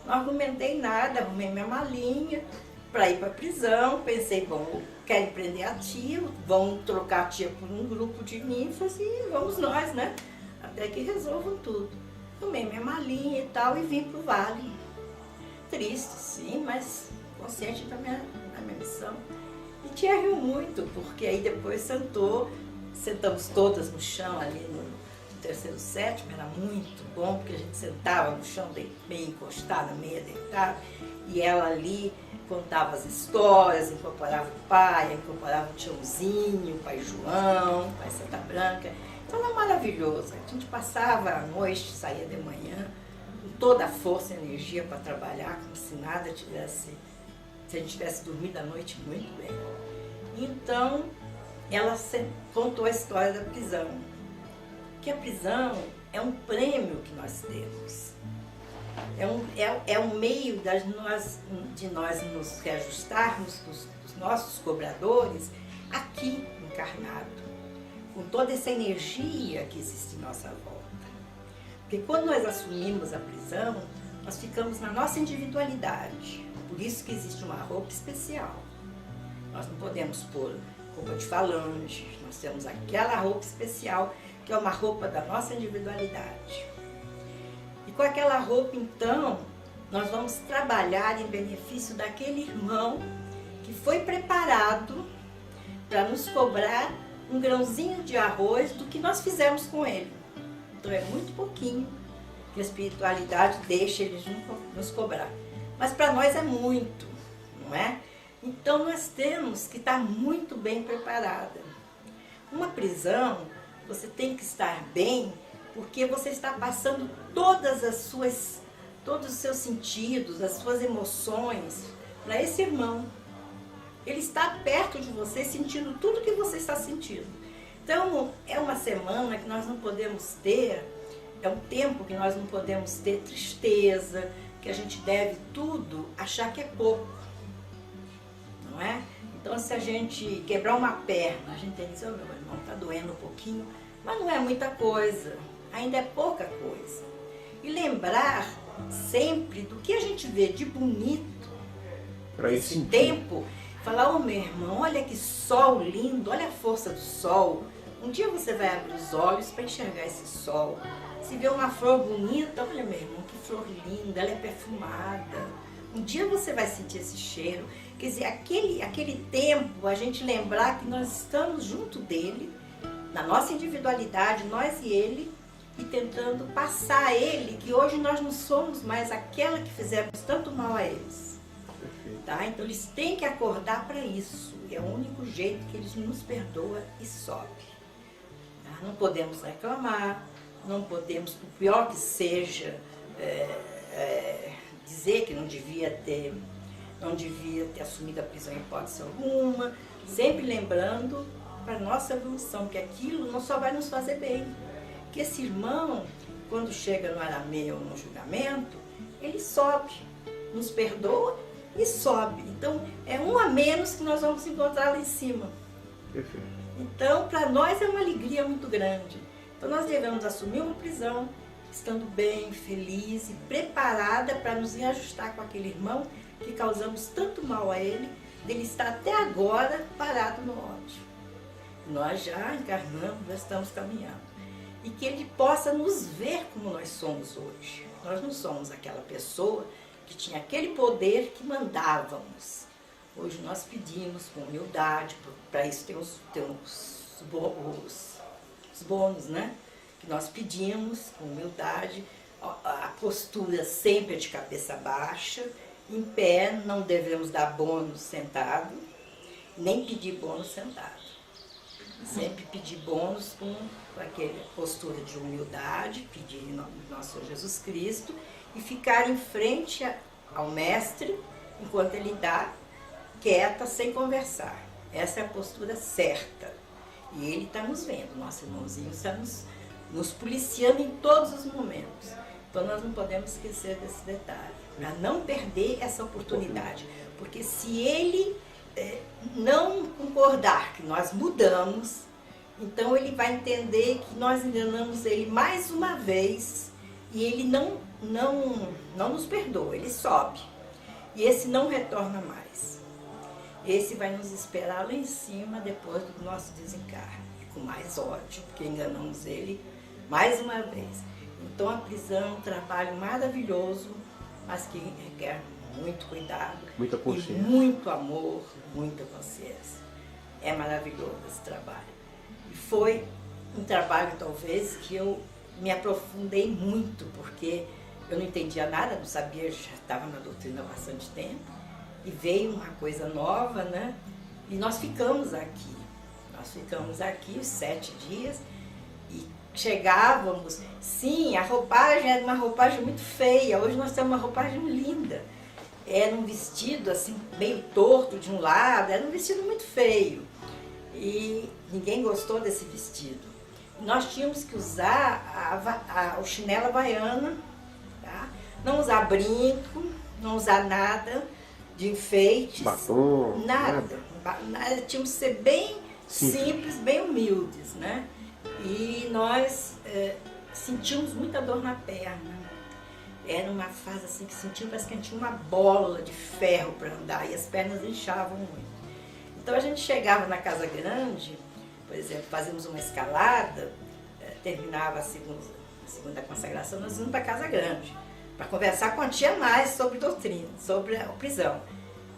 argumentei nada, arrumei minha malinha para ir para a prisão. Pensei, bom, querem prender a tia, vão trocar a tia por um grupo de ninfas e vamos nós, né? Até que resolvam tudo. Tomei minha malinha e tal e vim para o vale. Triste, sim, mas consciente da minha missão. E tia riu muito, porque aí depois sentamos todas no chão ali no terceiro sétimo, era muito bom, porque a gente sentava no chão bem encostada, meia deitada, e ela ali contava as histórias, incorporava o pai, incorporava o tiozinho, o pai João, o pai Santa Branca. Então era maravilhoso. A gente passava a noite, saía de manhã, com toda a força e energia para trabalhar, como se nada tivesse, se a gente tivesse dormido a noite muito bem. Então, ela contou a história da prisão. Que a prisão é um prêmio que nós temos. É um meio de nós nos reajustarmos dos nossos cobradores aqui encarnado, com toda essa energia que existe em nossa volta. Porque quando nós assumimos a prisão, nós ficamos na nossa individualidade. Por isso que existe uma roupa especial. Nós não podemos pôr roupa de falange, nós temos aquela roupa especial, que é uma roupa da nossa individualidade. E com aquela roupa, então, nós vamos trabalhar em benefício daquele irmão que foi preparado para nos cobrar um grãozinho de arroz do que nós fizemos com ele. Então é muito pouquinho que a espiritualidade deixa eles nos cobrar. Mas para nós é muito, não é? Então nós temos que estar muito bem preparada. Uma prisão, você tem que estar bem, porque você está passando todos os seus sentidos, as suas emoções para esse irmão. Ele está perto de você, sentindo tudo que você está sentindo. Então é uma semana que nós não podemos ter, é um tempo que nós não podemos ter tristeza, que a gente deve tudo achar que é pouco. Não é? Então, se a gente quebrar uma perna, a gente tem que dizer, oh, meu irmão, está doendo um pouquinho, mas não é muita coisa, ainda é pouca coisa. E lembrar sempre do que a gente vê de bonito nesse tempo, falar, oh meu irmão, olha que sol lindo, olha a força do sol. Um dia você vai abrir os olhos para enxergar esse sol. Se vê uma flor bonita, olha meu irmão, que flor linda, ela é perfumada. Um dia você vai sentir esse cheiro. Quer dizer, aquele tempo, a gente lembrar que nós estamos junto dele, na nossa individualidade, nós e ele, e tentando passar a ele, que hoje nós não somos mais aquela que fizemos tanto mal a eles. Tá? Então eles têm que acordar para isso. É o único jeito que eles nos perdoam e sobe. Tá? Não podemos reclamar, não podemos, por pior que seja, dizer que não devia ter assumido a prisão em hipótese alguma, sempre lembrando para a nossa evolução, que aquilo não só vai nos fazer bem. Que esse irmão, quando chega no arameu, no julgamento, ele sobe, nos perdoa e sobe. Então, é um a menos que nós vamos encontrar lá em cima. Perfeito. Então, para nós é uma alegria muito grande. Então, nós devemos assumir uma prisão, estando bem, feliz e preparada para nos reajustar com aquele irmão que causamos tanto mal a ele, dele estar até agora parado no ódio. Nós já encarnamos, já estamos caminhando. E que ele possa nos ver como nós somos hoje. Nós não somos aquela pessoa que tinha aquele poder que mandávamos. Hoje nós pedimos com humildade, para isso tem os bônus, né? Que nós pedimos com humildade, a postura sempre é de cabeça baixa, em pé, não devemos dar bônus sentado, nem pedir bônus sentado. Sempre pedir bônus com aquela postura de humildade, pedir em nome do nosso Senhor Jesus Cristo e ficar em frente ao Mestre enquanto ele dá, quieta, sem conversar. Essa é a postura certa. E ele está nos vendo, nosso irmãozinho está nos policiando em todos os momentos. Então nós não podemos esquecer desse detalhe, para não perder essa oportunidade. Porque se ele não concordar que nós mudamos, então ele vai entender que nós enganamos ele mais uma vez e ele não nos perdoa, ele sobe. E esse não retorna mais. Esse vai nos esperar lá em cima depois do nosso desencarne, com mais ódio, porque enganamos ele mais uma vez. Então a prisão é um trabalho maravilhoso, mas que requer muito cuidado, muita consciência, e muito amor, muita consciência. É maravilhoso esse trabalho. E foi um trabalho, talvez, que eu me aprofundei muito, porque eu não entendia nada, não sabia, já estava na doutrina há bastante tempo, e veio uma coisa nova, né? E nós ficamos aqui. Nós ficamos aqui os 7 dias e chegávamos, sim, a roupagem era uma roupagem muito feia, hoje nós temos uma roupagem linda. Era um vestido assim, meio torto de um lado, era um vestido muito feio. E ninguém gostou desse vestido. Nós tínhamos que usar o chinelo havaiana, tá? Não usar brinco, não usar nada de enfeites, batom, nada. Tínhamos que ser bem simples, bem humildes, né? E nós sentimos muita dor na perna. Era uma fase assim que sentíamos, parece que a gente tinha uma bola de ferro para andar e as pernas inchavam muito. Então a gente chegava na Casa Grande, por exemplo, fazíamos uma escalada, terminava a segunda consagração, nós íamos para a Casa Grande, para conversar com a tia mais sobre doutrina, sobre a prisão.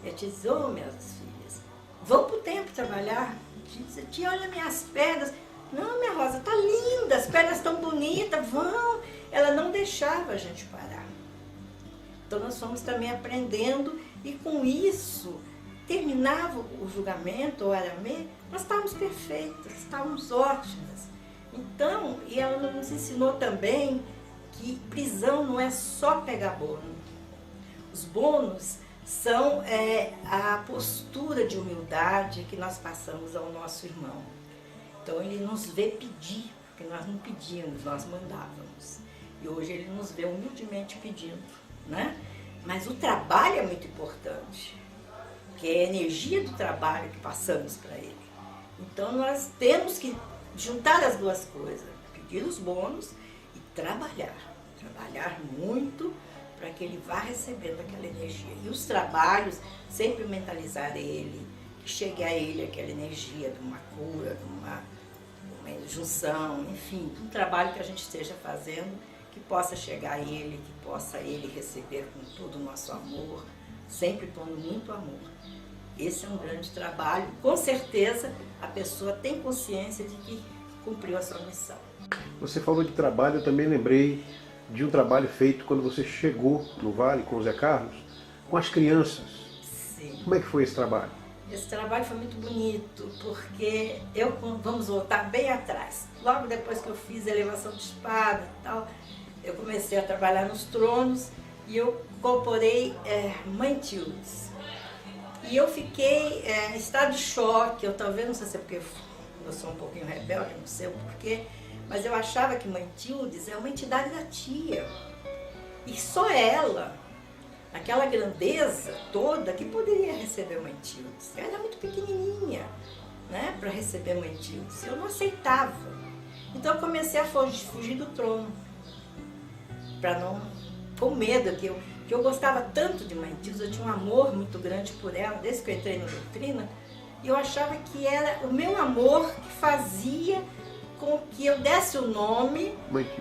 Eu te disse, ô minhas filhas, vão para o templo trabalhar? Tia, olha minhas pernas. Não, minha Rosa, tá linda, as pernas estão bonitas, vão. Ela não deixava a gente parar. Então nós fomos também aprendendo e com isso terminava o julgamento, o aramê, nós estávamos perfeitas, estávamos ótimas. Então, e ela nos ensinou também que prisão não é só pegar bônus. Os bônus são a postura de humildade que nós passamos ao nosso irmão. Então ele nos vê pedir, porque nós não pedíamos, nós mandávamos. E hoje ele nos vê humildemente pedindo, né? Mas o trabalho é muito importante, que é a energia do trabalho que passamos para ele. Então nós temos que juntar as duas coisas, pedir os bônus e trabalhar muito para que ele vá recebendo aquela energia. E os trabalhos, sempre mentalizar ele, que chegue a ele aquela energia de uma cura, de uma junção, enfim, um trabalho que a gente esteja fazendo, que possa chegar a ele, que possa ele receber com todo o nosso amor, sempre pondo muito amor. Esse é um grande trabalho. Com certeza a pessoa tem consciência de que cumpriu a sua missão. Você falou de trabalho, eu também lembrei de um trabalho feito quando você chegou no Vale com o Zé Carlos, com as crianças. Sim. Como é que foi esse trabalho? Esse trabalho foi muito bonito, porque vamos voltar bem atrás. Logo depois que eu fiz a elevação de espada e tal, eu comecei a trabalhar nos tronos e eu incorporei Mãe Tildes. E eu fiquei em estado de choque, eu talvez, não sei se é porque eu sou um pouquinho rebelde, não sei o porquê, mas eu achava que Mãe Tildes é uma entidade da tia. E só ela, aquela grandeza toda, que poderia receber Mãe Tildes. Ela era muito pequenininha, né, para receber Mãe Tildes. Eu não aceitava. Então eu comecei a fugir do trono, para não, com medo, que eu gostava tanto de Mãe Tildes, eu tinha um amor muito grande por ela, desde que eu entrei na doutrina, e eu achava que era o meu amor que fazia com que eu desse o nome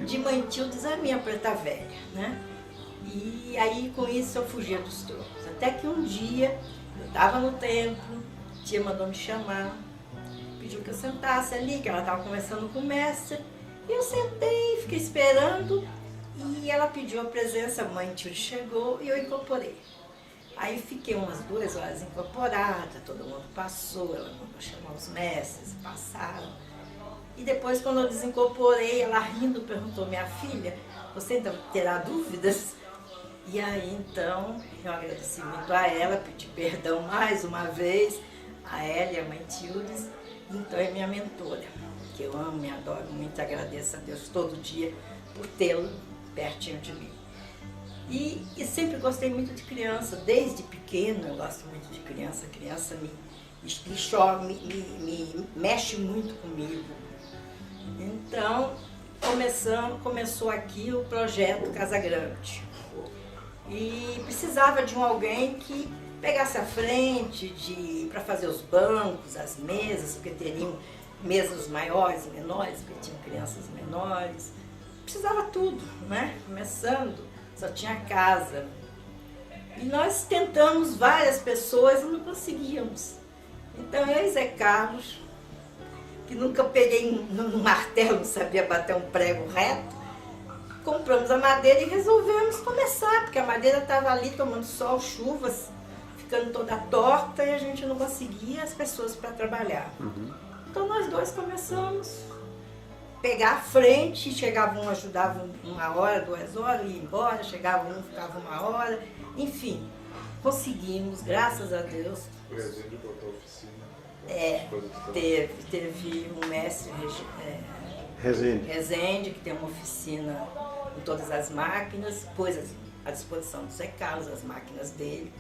de Mãe Tildes à minha preta velha, né? E aí com isso eu fugia dos tronos. Até que um dia eu estava no templo, a tia mandou me chamar, pediu que eu sentasse ali, que ela estava conversando com o mestre, e eu sentei, fiquei esperando, e ela pediu a presença, a Mãe Tildes chegou e eu incorporei. Aí fiquei umas 2 horas incorporada, todo mundo passou, ela mandou chamar os mestres, passaram. E depois, quando eu desincorporei, ela rindo perguntou, minha filha, você ainda terá dúvidas? E aí, então, eu agradeci muito a ela, pedi perdão mais uma vez, a ela e a Mãe Tildes, então é minha mentora, que eu amo e adoro muito, agradeço a Deus todo dia por tê-la pertinho de mim. E sempre gostei muito de criança, desde pequena eu gosto muito de criança. Criança me mexe muito comigo. Então, começou aqui o projeto Casa Grande. E precisava de alguém que pegasse a frente para fazer os bancos, as mesas, porque teriam mesas maiores e menores, porque tinham crianças menores. Precisava tudo, né? Começando, só tinha casa. E nós tentamos várias pessoas e não conseguíamos. Então eu e Zé Carlos, que nunca peguei num martelo, não sabia bater um prego reto, compramos a madeira e resolvemos começar, porque a madeira estava ali tomando sol, chuvas, ficando toda torta e a gente não conseguia as pessoas para trabalhar. Então nós dois começamos a pegar a frente, chegava um, ajudava 1 hora, 2 horas, ia embora, chegava um, ficava 1 hora, enfim, conseguimos, graças a Deus. O Resende botou oficina. Teve um mestre Resende, que tem uma oficina com todas as máquinas, pôs à disposição do Zé Carlos as máquinas dele.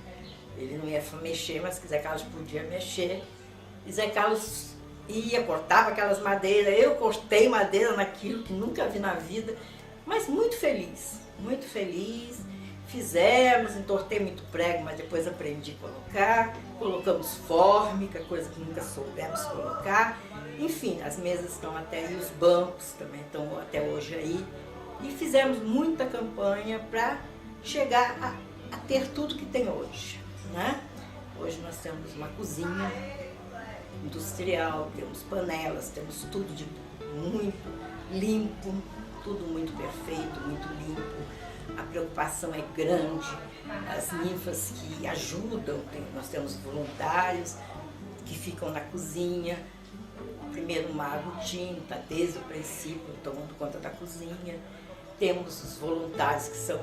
Ele não ia mexer, mas que Zé Carlos podia mexer. E Zé Carlos cortava aquelas madeiras, eu cortei madeira naquilo que nunca vi na vida, mas muito feliz, muito feliz. Fizemos, entortei muito prego, mas depois aprendi a colocar. Colocamos fórmica, coisa que nunca soubemos colocar. Enfim, as mesas estão até aí, os bancos também estão até hoje aí. E fizemos muita campanha para chegar a ter tudo que tem hoje, né? Hoje nós temos uma cozinha industrial, temos panelas, temos tudo de muito limpo, tudo muito perfeito, muito limpo. A preocupação é grande, as ninfas que ajudam, nós temos voluntários que ficam na cozinha. O primeiro mago Tim está desde o princípio tomando conta da cozinha. Temos os voluntários que são...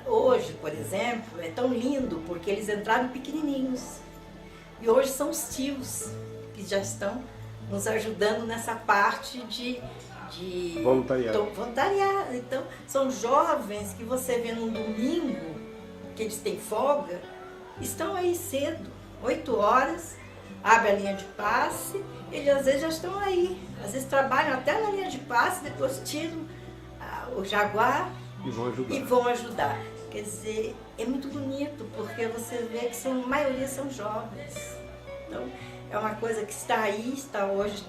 hoje, por exemplo, é tão lindo porque eles entraram pequenininhos. E hoje são os tios que já estão nos ajudando nessa parte de voluntariado. Então, são jovens que você vê num domingo, que eles têm folga, estão aí cedo, 8 horas, abre a linha de passe, eles às vezes já estão aí. Às vezes trabalham até na linha de passe, depois tiram o jaguar e vão ajudar. Quer dizer, é muito bonito, porque você vê que a maioria são jovens. Então, é uma coisa que está aí, está hoje,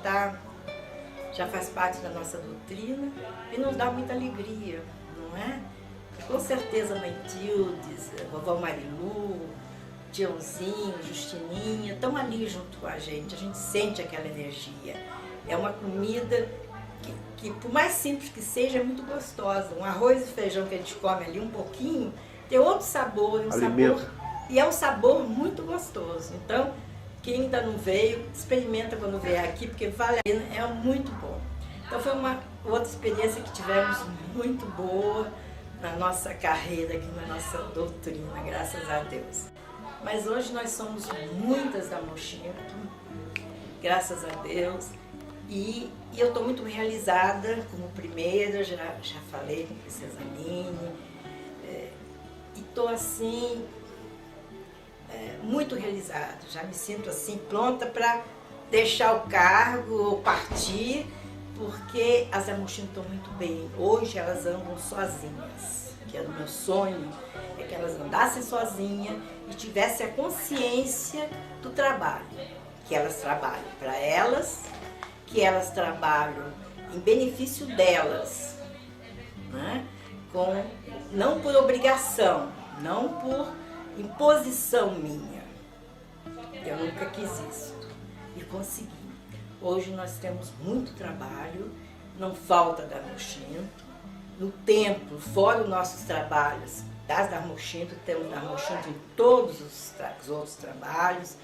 já faz parte da nossa doutrina e nos dá muita alegria, não é? Com certeza a Mãe Tildes, a Vovó Marilu, Tiãozinho, Justininha, estão ali junto com a gente sente aquela energia. É uma comida que por mais simples que seja, é muito gostosa. Um arroz e feijão que a gente come ali um pouquinho, tem outro sabor, e é um sabor muito gostoso. Então, quem ainda não veio, experimenta quando vier aqui, porque vale a pena, é muito bom. Então foi uma outra experiência que tivemos muito boa na nossa carreira aqui, na nossa doutrina, graças a Deus. Mas hoje nós somos muitas da Mochinto, graças a Deus, e eu estou muito realizada como primeira, já falei com a Princesa Aline, e estou assim... muito realizada, já me sinto assim pronta para deixar o cargo ou partir, porque as Mochinto estão muito bem. Hoje elas andam sozinhas, que era o meu sonho, é que elas andassem sozinhas e tivessem a consciência do trabalho, que elas trabalham para elas, que elas trabalham em benefício delas, né? Não por obrigação, não por imposição minha. Eu nunca quis isso e consegui. Hoje nós temos muito trabalho, não falta da Mochinto. No templo, fora os nossos trabalhos das da Mochinto, temos da Mochinto em todos os outros trabalhos,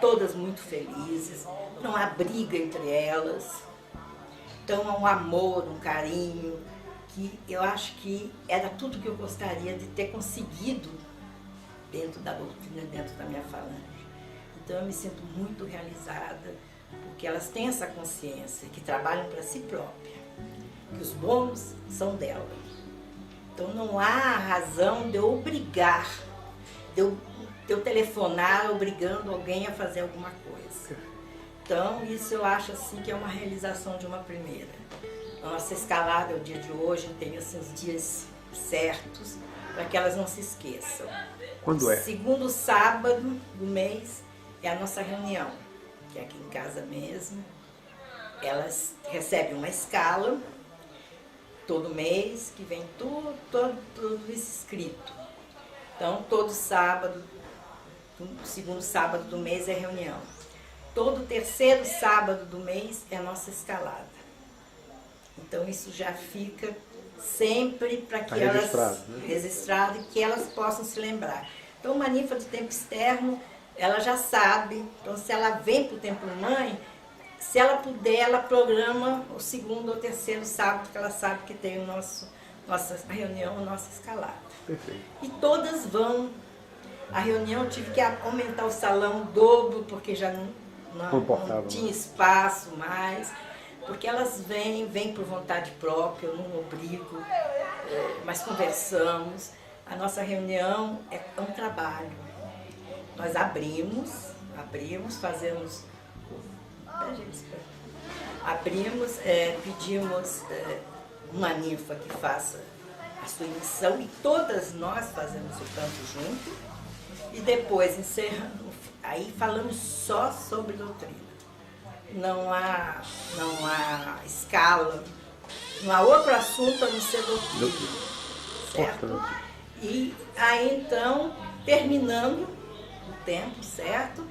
todas muito felizes, não há briga entre elas. Então há um amor, um carinho, que eu acho que era tudo que eu gostaria de ter conseguido dentro da doutrina, dentro da minha falange. Então eu me sinto muito realizada, porque elas têm essa consciência, que trabalham para si própria, que os bônus são delas, Então não há razão de eu obrigar, de eu telefonar obrigando alguém a fazer alguma coisa. Então isso eu acho assim que é uma realização de uma primeira. A nossa escalada, o dia de hoje, tem assim, os dias certos para que elas não se esqueçam. Quando é? Segundo sábado do mês é a nossa reunião, que é aqui em casa mesmo. Elas recebem uma escala todo mês, que vem tudo isso escrito. Então, todo sábado, segundo sábado do mês é reunião. Todo terceiro sábado do mês é a nossa escalada. Então, isso já fica sempre para que registrado e que elas possam se lembrar. Então, uma ninfa do tempo externo, ela já sabe. Então, se ela vem para o Templo Mãe, se ela puder, ela programa o segundo ou terceiro sábado, que ela sabe que tem nossa reunião, a nossa escalada. Perfeito. E todas vão. A reunião eu tive que aumentar o salão dobro, porque já não tinha espaço mais. Porque elas vêm por vontade própria, eu não obrigo, mas conversamos. A nossa reunião é um trabalho. Nós abrimos, fazemos... pedimos uma ninfa que faça a sua emissão e todas nós fazemos o canto junto e depois encerrando, aí falamos só sobre doutrina. Não há escala, não há outro assunto a não ser doutrina, certo? E aí então, terminando o tempo, certo?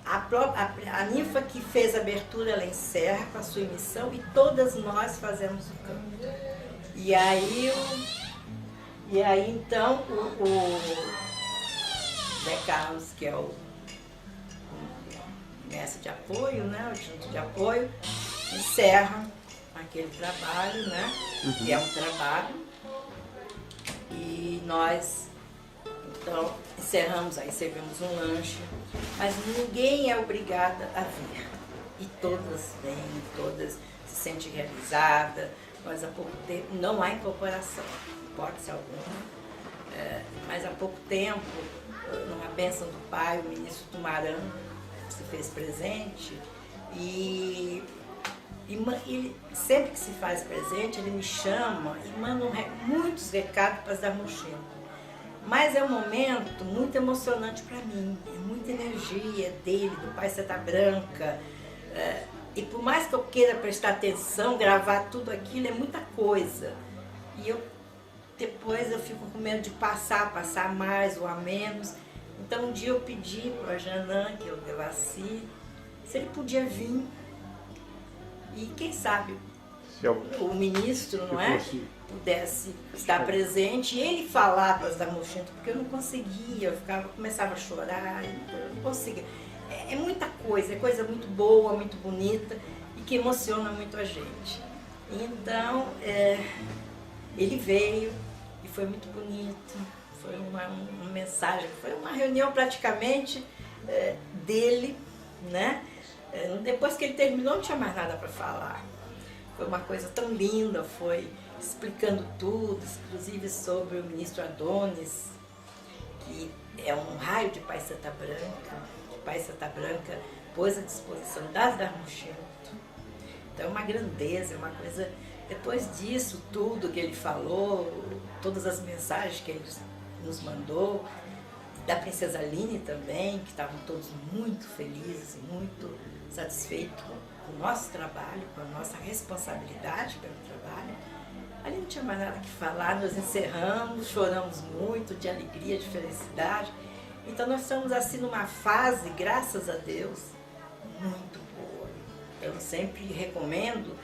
A ninfa que fez a abertura, ela encerra com a sua emissão e todas nós fazemos o canto. E aí então o Zé Carlos, que é o mestre de apoio, né, o junto de apoio, encerra aquele trabalho, né, que é um trabalho. E nós, então, encerramos, aí servimos um lanche, mas ninguém é obrigada a vir. E todas vêm, todas se sentem realizadas. Nós há pouco tempo, não há incorporação, hipótese alguma, mas há pouco tempo, numa bênção do pai, o ministro Tumarã se fez presente e sempre que se faz presente, ele me chama e manda muitos recados para as da Mochila. Mas é um momento muito emocionante para mim, é muita energia dele, do Pai Seta Branca. E por mais que eu queira prestar atenção, gravar tudo aquilo, é muita coisa. E depois eu fico com medo de passar mais ou a menos. Então um dia eu pedi para a Janã, que é o Devassi, se ele podia vir. E quem sabe o ministro, não é? Pudesse estar presente e ele falar para as da Mochinto, porque eu não conseguia, começava a chorar, eu não conseguia. É muita coisa, é coisa muito boa, muito bonita e que emociona muito a gente. Então, ele veio e foi muito bonito, foi uma mensagem, foi uma reunião praticamente dele, né? Depois que ele terminou, não tinha mais nada para falar. Foi uma coisa tão linda, foi explicando tudo, inclusive sobre o ministro Adonis, que é um raio de Pai Seta Branca, que Pai Seta Branca pôs à disposição das Darmochinto. Então é uma grandeza, é uma coisa... Depois disso, tudo que ele falou, todas as mensagens que ele nos mandou, da Princesa Aline também, que estavam todos muito felizes, muito satisfeitos com o nosso trabalho, com a nossa responsabilidade pelo trabalho. Ali não tinha mais nada que falar, nós encerramos, choramos muito, de alegria, de felicidade. Então nós estamos assim numa fase, graças a Deus, muito boa. Eu sempre recomendo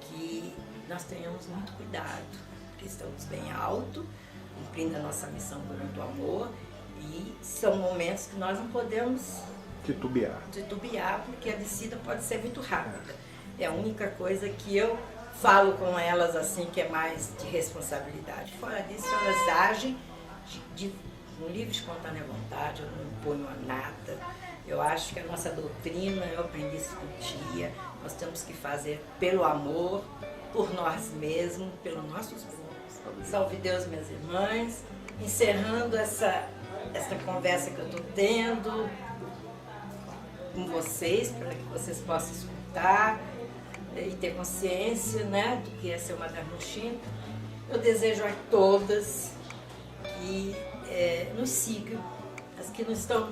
que nós tenhamos muito cuidado, porque estamos bem alto, cumprindo a nossa missão com muito amor, e são momentos que nós não podemos titubear, porque a descida pode ser muito rápida. É a única coisa que eu falo com elas assim, que é mais de responsabilidade. Fora disso, elas agem no livre de espontânea vontade, eu não imponho a nada. Eu acho que a nossa doutrina, eu aprendi isso um dia, nós temos que fazer pelo amor, por nós mesmos, pelos nossos bons. Salve Deus, minhas irmãs. Encerrando essa conversa que eu estou tendo com vocês, para que vocês possam escutar e ter consciência, né, do que é ser uma Darmoshinto. Eu desejo a todas que nos sigam, as que não estão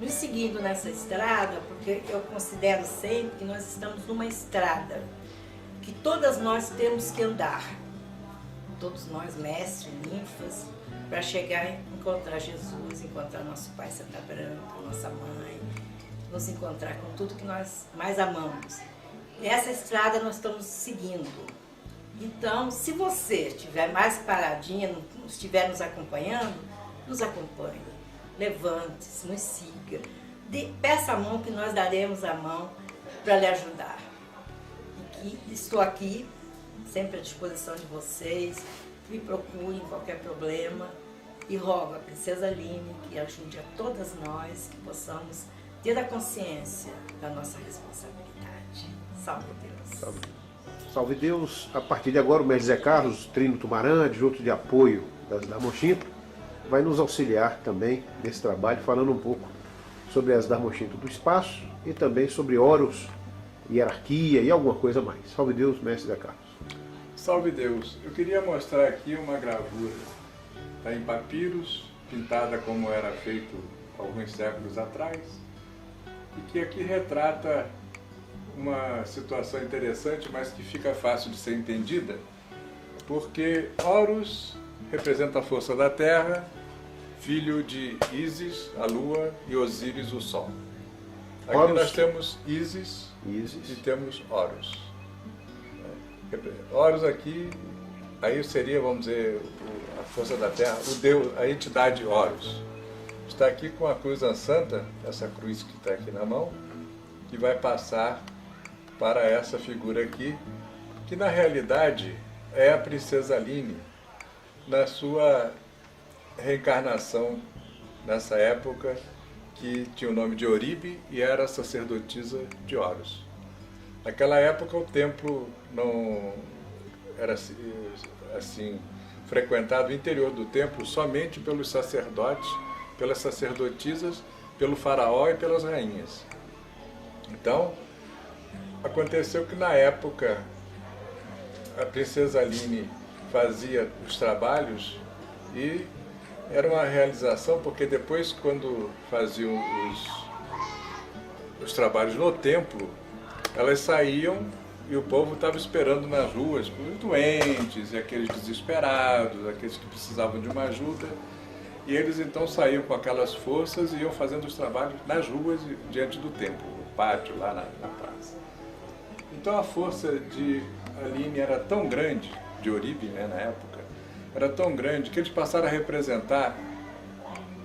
nos seguindo nessa estrada, porque eu considero sempre que nós estamos numa estrada, que todas nós temos que andar, todos nós, mestres, ninfas, para chegar e encontrar Jesus, encontrar nosso Pai Santa Branca, nossa Mãe, nos encontrar com tudo que nós mais amamos. Essa estrada nós estamos seguindo. Então, se você estiver mais paradinha, não estiver nos acompanhando, nos acompanhe, levante-se, nos siga, peça a mão que nós daremos a mão para lhe ajudar. E que estou aqui, sempre à disposição de vocês, me procurem em qualquer problema e rogo a Princesa Aline que ajude a todas nós, que possamos ter a consciência da nossa responsabilidade. Salve Deus. Salve Deus. Salve Deus. A partir de agora, o mestre Zé Carlos, Trino Tumarã, adjunto de apoio das Darmoshinto, vai nos auxiliar também nesse trabalho, falando um pouco sobre as Darmoshinto do espaço e também sobre Horus, hierarquia e alguma coisa mais. Salve Deus, mestre Zé Carlos. Salve Deus. Eu queria mostrar aqui uma gravura. Está em papiros, pintada como era feito alguns séculos atrás, e que aqui retrata uma situação interessante, mas que fica fácil de ser entendida, porque Horus representa a força da terra, filho de Ísis, a lua, e Osíris, o sol. Aqui Horus. nós temos Ísis e temos Horus. Horus aqui, aí seria, vamos dizer, a força da terra, o Deus, a entidade Horus. Está aqui com a cruz santa, essa cruz que está aqui na mão, que vai passar para essa figura aqui, que na realidade é a Princesa Aline, na sua reencarnação nessa época, que tinha o nome de Oribe e era sacerdotisa de Horus. Naquela época o templo não era assim frequentado, o interior do templo somente pelos sacerdotes, pelas sacerdotisas, pelo faraó e pelas rainhas. Então, aconteceu que na época a Princesa Aline fazia os trabalhos e era uma realização, porque depois, quando faziam os trabalhos no templo, elas saíam e o povo estava esperando nas ruas, os doentes, e aqueles desesperados, aqueles que precisavam de uma ajuda, e eles então saíam com aquelas forças e iam fazendo os trabalhos nas ruas diante do templo, no pátio, lá na praça. Então a força de Aline era tão grande, de Oribe, né, na época, era tão grande que eles passaram a representar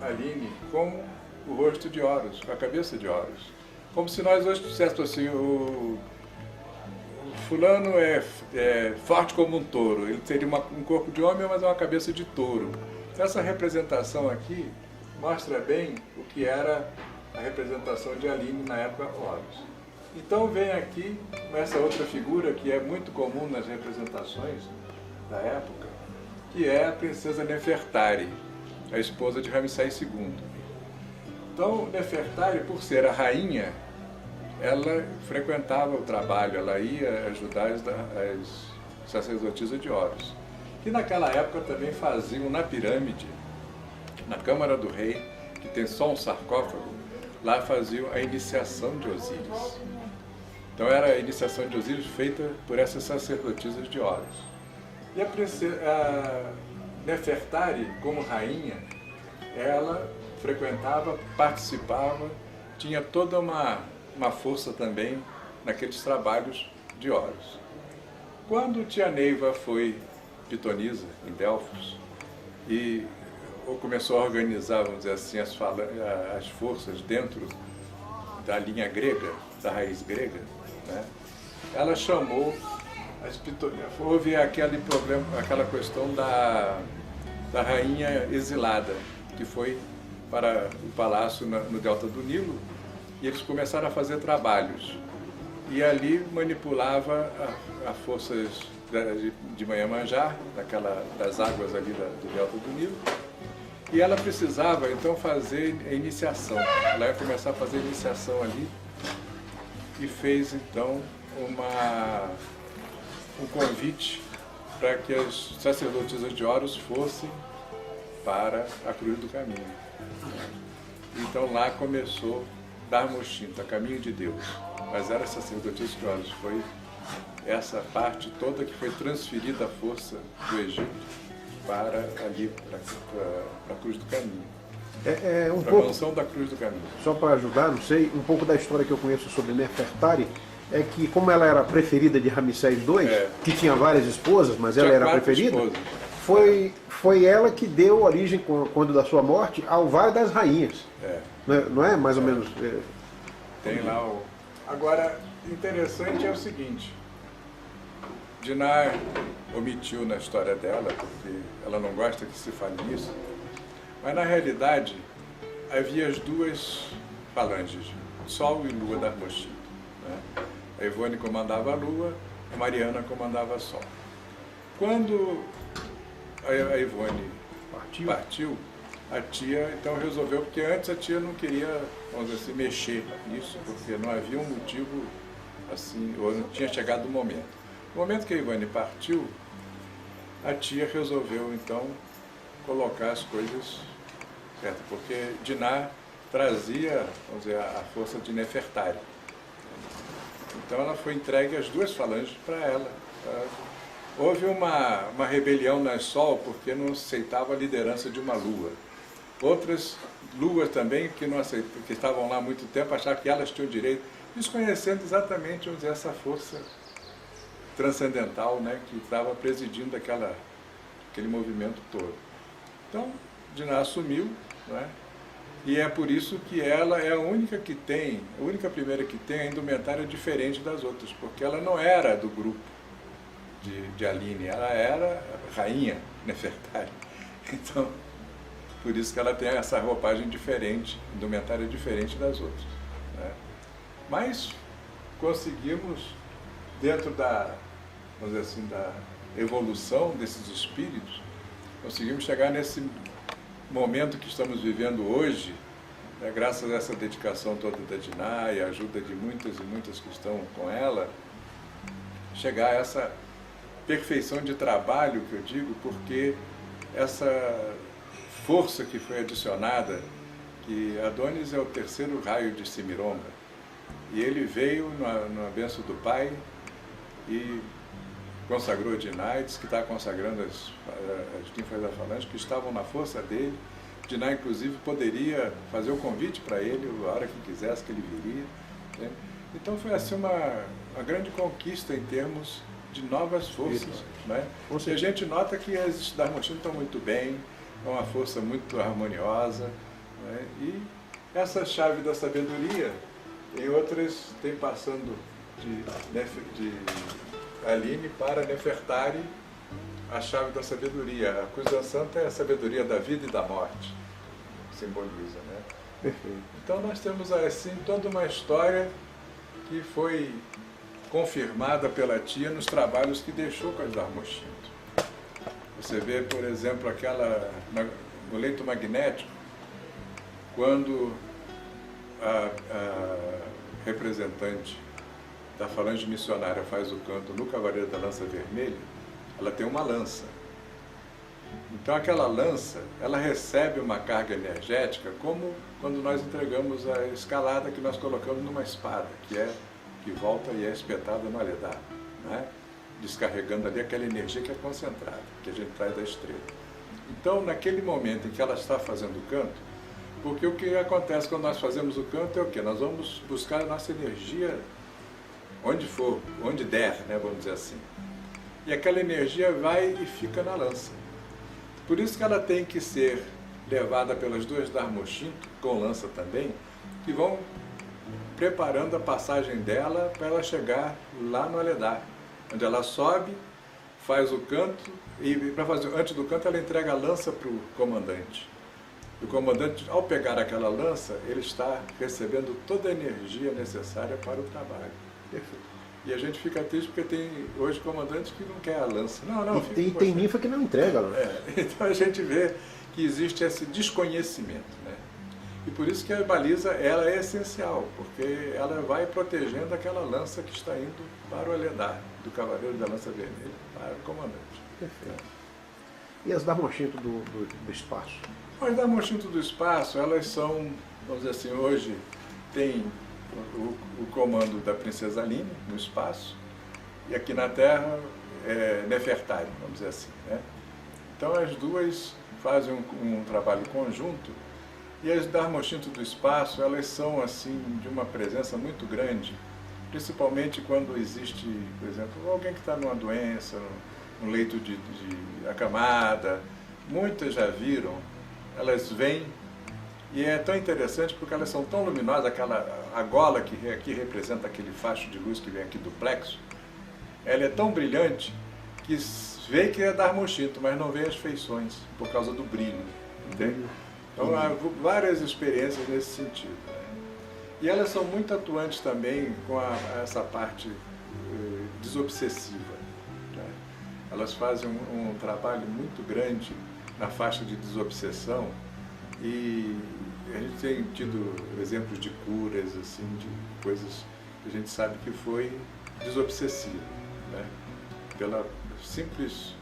Aline com o rosto de Horus, com a cabeça de Horus. Como se nós hoje dissessemos assim, o fulano é forte como um touro, ele teria um corpo de homem, mas é uma cabeça de touro. Essa representação aqui mostra bem o que era a representação de Aline na época Horus. Então vem aqui essa outra figura que é muito comum nas representações da época, que é a princesa Nefertari, a esposa de Ramsés II. Então Nefertari, por ser a rainha, ela frequentava o trabalho, ela ia ajudar as sacerdotisas de Horus, que naquela época também faziam na pirâmide, na Câmara do Rei, que tem só um sarcófago, lá faziam a iniciação de Osíris. Então era a iniciação de Osíris feita por essas sacerdotisas de Horus. E a Nefertari, como rainha, ela frequentava, participava, tinha toda uma força também naqueles trabalhos de Horus. Quando Tia Neiva foi pitonisa em Delfos e começou a organizar, vamos dizer assim, as forças dentro da linha grega, da raiz grega, né? Ela chamou houve aquele problema, aquela questão da rainha exilada, que foi para o palácio no delta do Nilo, e eles começaram a fazer trabalhos. e ali manipulava as forças de Manhã-Manjá, das águas ali do delta do Nilo, e ela precisava então fazer a iniciação. Ela ia começar a fazer a iniciação ali e fez então um convite para que as sacerdotisas de Horus fossem para a Cruz do Caminho. Então lá começou Dharma-Shinta, Caminho de Deus. Mas era sacerdotisa de Horus, foi essa parte toda que foi transferida a força do Egito para ali, para a Cruz do Caminho. Para a mansão da Cruz do Caminho. Só para ajudar, não sei, um pouco da história que eu conheço sobre Nefertari é que, como ela era a preferida de Ramsés II, que tinha várias esposas, mas ela era a preferida, foi ela que deu origem, quando da sua morte, ao Vale das Rainhas. Não é mais ou menos? Tem lá o... Agora, interessante é o seguinte, Dinar omitiu na história dela, porque ela não gosta que se fale nisso, mas na realidade havia as duas falanges, Sol e Lua da Dharma-Shinta, né? A Ivone comandava a Lua, a Mariana comandava a Sol. Quando a Ivone partiu, a tia então resolveu, porque antes a tia não queria, vamos dizer assim, mexer nisso, porque não havia um motivo assim, ou não tinha chegado o momento. No momento que a Ivone partiu, a tia resolveu então colocar as coisas certas, porque Dinar trazia, vamos dizer, a força de Nefertari. Então ela foi entregue as duas falanges para ela. Houve uma rebelião na Sol porque não aceitava a liderança de uma lua. Outras luas também que não aceitavam, que estavam lá há muito tempo, achavam que elas tinham direito, desconhecendo exatamente, vamos dizer, essa força transcendental, né, que estava presidindo aquele movimento todo. Então, Dinar assumiu, né, e é por isso que ela é a única primeira que tem a indumentária diferente das outras, porque ela não era do grupo de Aline, ela era rainha Nefertari. Então, por isso que ela tem essa roupagem diferente, indumentária diferente das outras, né. Mas conseguimos, dentro vamos dizer assim, da evolução desses espíritos, conseguimos chegar nesse momento que estamos vivendo hoje, né, graças a essa dedicação toda da Dinar e a ajuda de muitas e muitas que estão com ela, chegar a essa perfeição de trabalho, que eu digo, porque essa força que foi adicionada, que Adonis é o terceiro raio de Semironga, e ele veio na bênção do Pai e consagrou Dinar, disse que está consagrando as ninfas da falange que estavam na força dele. Dinar, inclusive, poderia fazer o convite para ele, a hora que quisesse, que ele viria, né? Então foi assim uma grande conquista em termos de novas forças, né? E a gente nota que as Dharma-Shinta estão muito bem, é uma força muito harmoniosa, né? E essa chave da sabedoria, em outras, tem passando de Aline para Nefertari, a chave da sabedoria. A Cruz Santa é a sabedoria da vida e da morte, simboliza, né? Perfeito. Então nós temos assim toda uma história que foi confirmada pela tia nos trabalhos que deixou com as Dharma-Shinta. Você vê, por exemplo, no leito magnético, quando a representante da falange missionária faz o canto no Cavaleiro da Lança Vermelha, ela tem uma lança. Então aquela lança, ela recebe uma carga energética como quando nós entregamos a escalada que nós colocamos numa espada, que volta e é espetada no aledar, né? Descarregando ali aquela energia que é concentrada, que a gente traz da estrela. Então, naquele momento em que ela está fazendo o canto, porque o que acontece quando nós fazemos o canto é o quê? Nós vamos buscar a nossa energia onde for, onde der, né, vamos dizer assim. E aquela energia vai e fica na lança. Por isso que ela tem que ser levada pelas duas Dharma-Shinta, com lança também, que vão preparando a passagem dela para ela chegar lá no aledar, onde ela sobe, faz o canto, e para fazer antes do canto ela entrega a lança para o comandante. E o comandante, ao pegar aquela lança, ele está recebendo toda a energia necessária para o trabalho. Perfeito. E a gente fica triste porque tem hoje comandantes que não quer a lança. Não, e tem ninfa que não entrega a lança. Então a gente vê que existe esse desconhecimento, né? E por isso que a baliza ela é essencial, porque ela vai protegendo aquela lança que está indo para o Aledar, do Cavaleiro da Lança Vermelha para o comandante. Perfeito. E as Darmoshinto do espaço? As Darmoshinto do espaço, elas são, vamos dizer assim, hoje tem o comando da Princesa Aline no espaço, e aqui na Terra é Nefertari, vamos dizer assim, né? Então as duas fazem um trabalho conjunto, e as Darmoshinto do espaço, elas são assim de uma presença muito grande, principalmente quando existe, por exemplo, alguém que está numa doença, num leito de acamada. Muitas já viram, elas vêm, e é tão interessante porque elas são tão luminosas, a gola que aqui representa aquele facho de luz que vem aqui do plexo, ela é tão brilhante que vê que é Darmoshinto, mas não vê as feições, por causa do brilho, entende? Então há várias experiências nesse sentido, né? E elas são muito atuantes também com essa parte desobsessiva, né? Elas fazem um trabalho muito grande na faixa de desobsessão, e a gente tem tido exemplos de curas, assim, de coisas que a gente sabe que foi desobsessivo, né? Pela simples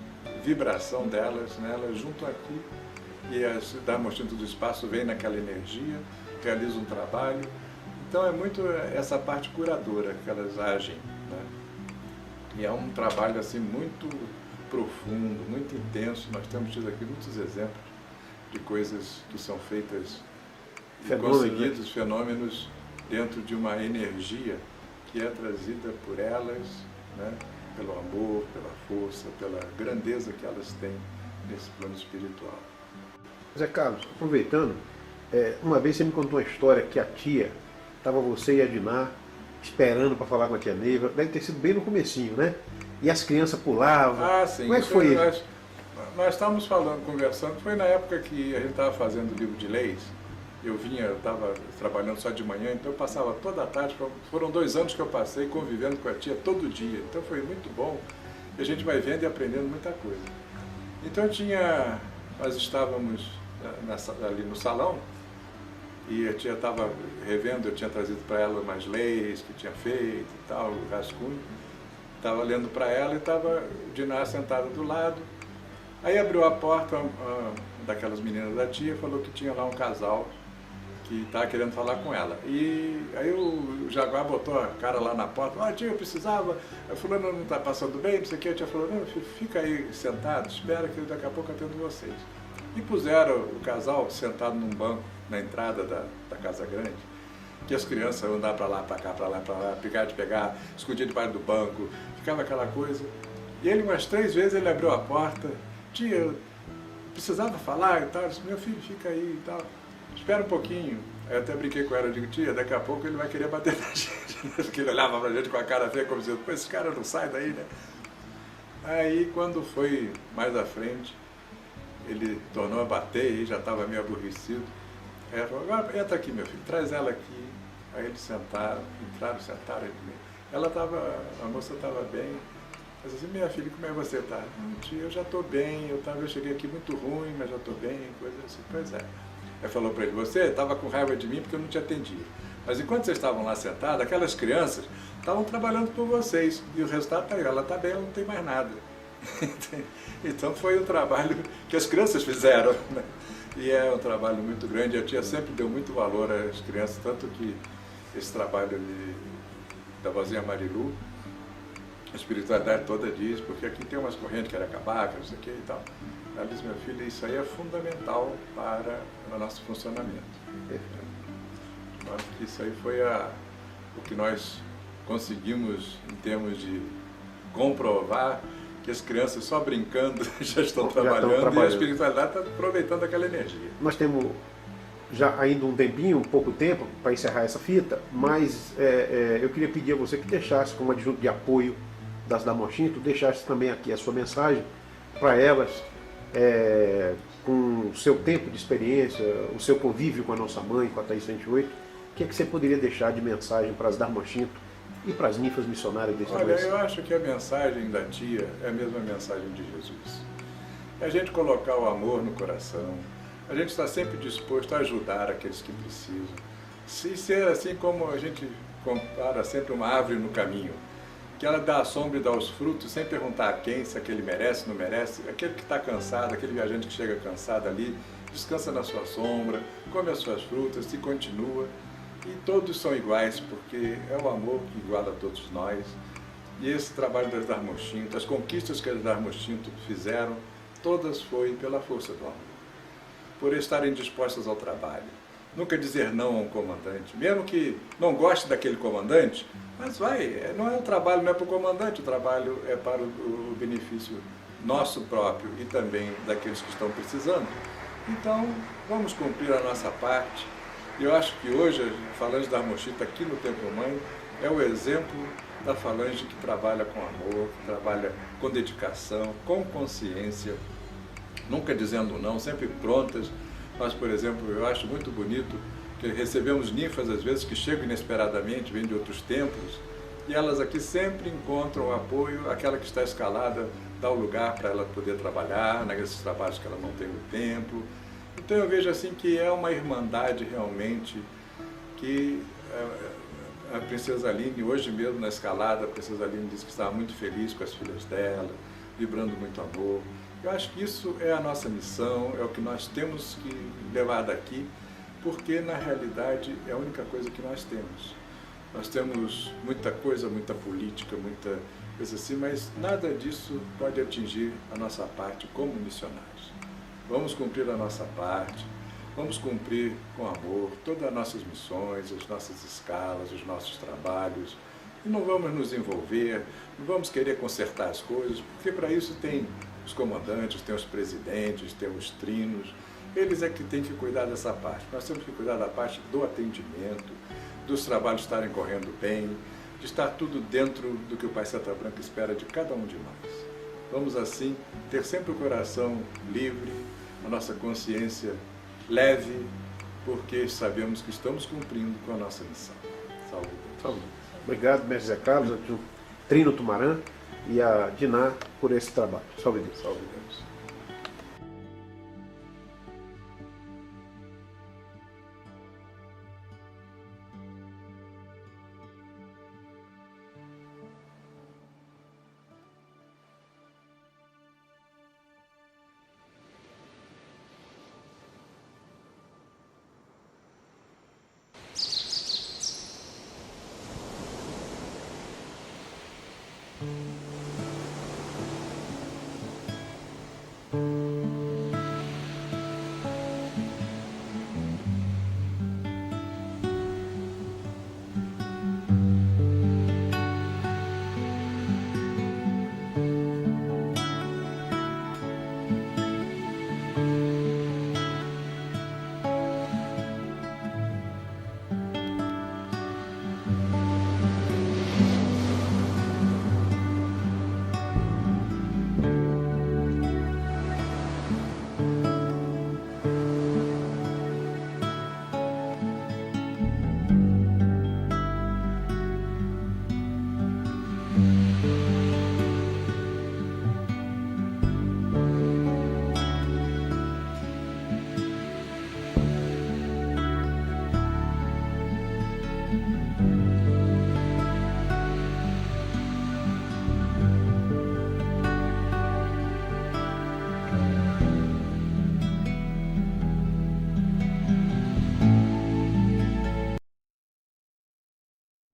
vibração delas, né? Elas juntam aqui, e as Darmoshinto do espaço vêm naquela energia, realizam um trabalho. Então é muito essa parte curadora que elas agem, né? E é um trabalho assim muito profundo, muito intenso. Nós temos tido aqui muitos exemplos de coisas que são feitas e conseguidos, fenômenos dentro de uma energia que é trazida por elas, né? Pelo amor, pela força, pela grandeza que elas têm nesse plano espiritual. Zé Carlos, aproveitando, uma vez você me contou uma história que a tia, estava você e a Diná esperando para falar com a tia Neiva, deve ter sido bem no comecinho, né? E as crianças pulavam. Ah, sim. Como é que foi isso? Nós estávamos conversando, foi na época que a gente estava fazendo o livro de leis. Eu estava trabalhando só de manhã, então eu passava toda a tarde, foram 2 anos que eu passei convivendo com a tia todo dia, então foi muito bom, e a gente vai vendo e aprendendo muita coisa. Então nós estávamos ali no salão, e a tia estava revendo, eu tinha trazido para ela umas leis que tinha feito e tal, o rascunho, estava lendo para ela e estava Diná sentada do lado. Aí abriu a porta daquelas meninas da tia, falou que tinha lá um casal que estava querendo falar com ela. E aí o Jaguar botou a cara lá na porta, tia, eu precisava, a fulana não está passando bem, não sei o que. A tia falou, não, filho, fica aí sentado, espera que daqui a pouco eu atendo vocês. E puseram o casal sentado num banco na entrada da casa grande, que as crianças andavam para lá, para cá, para lá, para lá, picar de pegar, escondiam debaixo do banco, ficava aquela coisa. E ele umas 3 vezes ele abriu a porta, tia, eu precisava falar e tal, eu disse, meu filho, fica aí e tal, espera um pouquinho. Aí eu até brinquei com ela, eu digo, tia, daqui a pouco ele vai querer bater na gente, porque ele olhava pra gente com a cara feia, como dizendo, pô, esse cara não sai daí, né? Aí quando foi mais à frente, ele tornou a bater e já estava meio aborrecido. Aí ela falou, agora entra aqui, meu filho, traz ela aqui. Aí eles sentaram, sentaram. A moça estava bem. Eu disse, minha filha, como é que você está? Tia, eu já estou bem, eu cheguei aqui muito ruim, mas já estou bem, coisa assim. Pois é. Aí falou para ele, você estava com raiva de mim porque eu não te atendi. Mas enquanto vocês estavam lá sentados, aquelas crianças estavam trabalhando por vocês. E o resultado está aí, ela está bem, ela não tem mais nada. Então foi um trabalho que as crianças fizeram, né? E é um trabalho muito grande. A tia sempre deu muito valor às crianças, tanto que esse trabalho da vozinha Marilu, a espiritualidade toda diz, porque aqui tem umas correntes que era acabar, não sei o que e tal. Ela diz, minha filha, isso aí é fundamental para o nosso funcionamento. Eu acho que isso aí foi o que nós conseguimos em termos de comprovar que as crianças só brincando já estão trabalhando e a espiritualidade está aproveitando aquela energia. Nós temos já ainda um tempinho, um pouco tempo, para encerrar essa fita, mas eu queria pedir a você que deixasse como adjunto de apoio das Darmoshinto, deixasse também aqui a sua mensagem para elas, com o seu tempo de experiência, o seu convívio com a nossa mãe, com a Thaís 108, o que é que você poderia deixar de mensagem para as Darmoshinto e para as ninfas missionárias deste Olha, país? eu acho que a mensagem da tia é a mesma mensagem de Jesus. É a gente colocar o amor no coração, a gente está sempre disposto a ajudar aqueles que precisam. Se ser assim como a gente compara sempre uma árvore no caminho, que ela dá a sombra e dá os frutos sem perguntar a quem, se aquele merece, não merece. Aquele que está cansado, aquele viajante que chega cansado ali, descansa na sua sombra, come as suas frutas e continua. E todos são iguais, porque é o amor que iguala a todos nós. E esse trabalho das Darmostinto, as conquistas que as Darmostinto fizeram, todas foi pela força do amor. Por estarem dispostas ao trabalho. Nunca dizer não a um comandante, mesmo que não goste daquele comandante, mas vai, não é o trabalho, não é para o comandante, o trabalho é para o benefício nosso próprio e também daqueles que estão precisando. Então, vamos cumprir a nossa parte. E eu acho que hoje a Falange Darmostinto aqui no Templo Mãe é o exemplo da Falange que trabalha com amor, que trabalha com dedicação, com consciência, nunca dizendo não, sempre prontas. Nós, por exemplo, eu acho muito bonito que recebemos ninfas, às vezes, que chegam inesperadamente, vêm de outros templos, e elas aqui sempre encontram apoio, aquela que está escalada dá o lugar para ela poder trabalhar, nesses trabalhos que ela não tem no templo. Então eu vejo assim que é uma irmandade realmente que a Princesa Aline, hoje mesmo na escalada, a Princesa Aline disse que estava muito feliz com as filhas dela, vibrando muito amor. Eu acho que isso é a nossa missão, é o que nós temos que levar daqui, porque na realidade é a única coisa que nós temos. Nós temos muita coisa, muita política, muita coisa assim, mas nada disso pode atingir a nossa parte como missionários. Vamos cumprir a nossa parte, vamos cumprir com amor todas as nossas missões, as nossas escalas, os nossos trabalhos, e não vamos nos envolver, não vamos querer consertar as coisas, porque para isso tem os comandantes, tem os presidentes, tem os trinos, eles é que têm que cuidar dessa parte. Nós temos que cuidar da parte do atendimento, dos trabalhos estarem correndo bem, de estar tudo dentro do que o Pai Santa Branca espera de cada um de nós. Vamos assim ter sempre o coração livre, a nossa consciência leve, porque sabemos que estamos cumprindo com a nossa missão. Salve Deus. Salve. Obrigado, mestre Zé Carlos, a Trino Tumarã e a Diná por esse trabalho. Salve Deus. Salve Deus.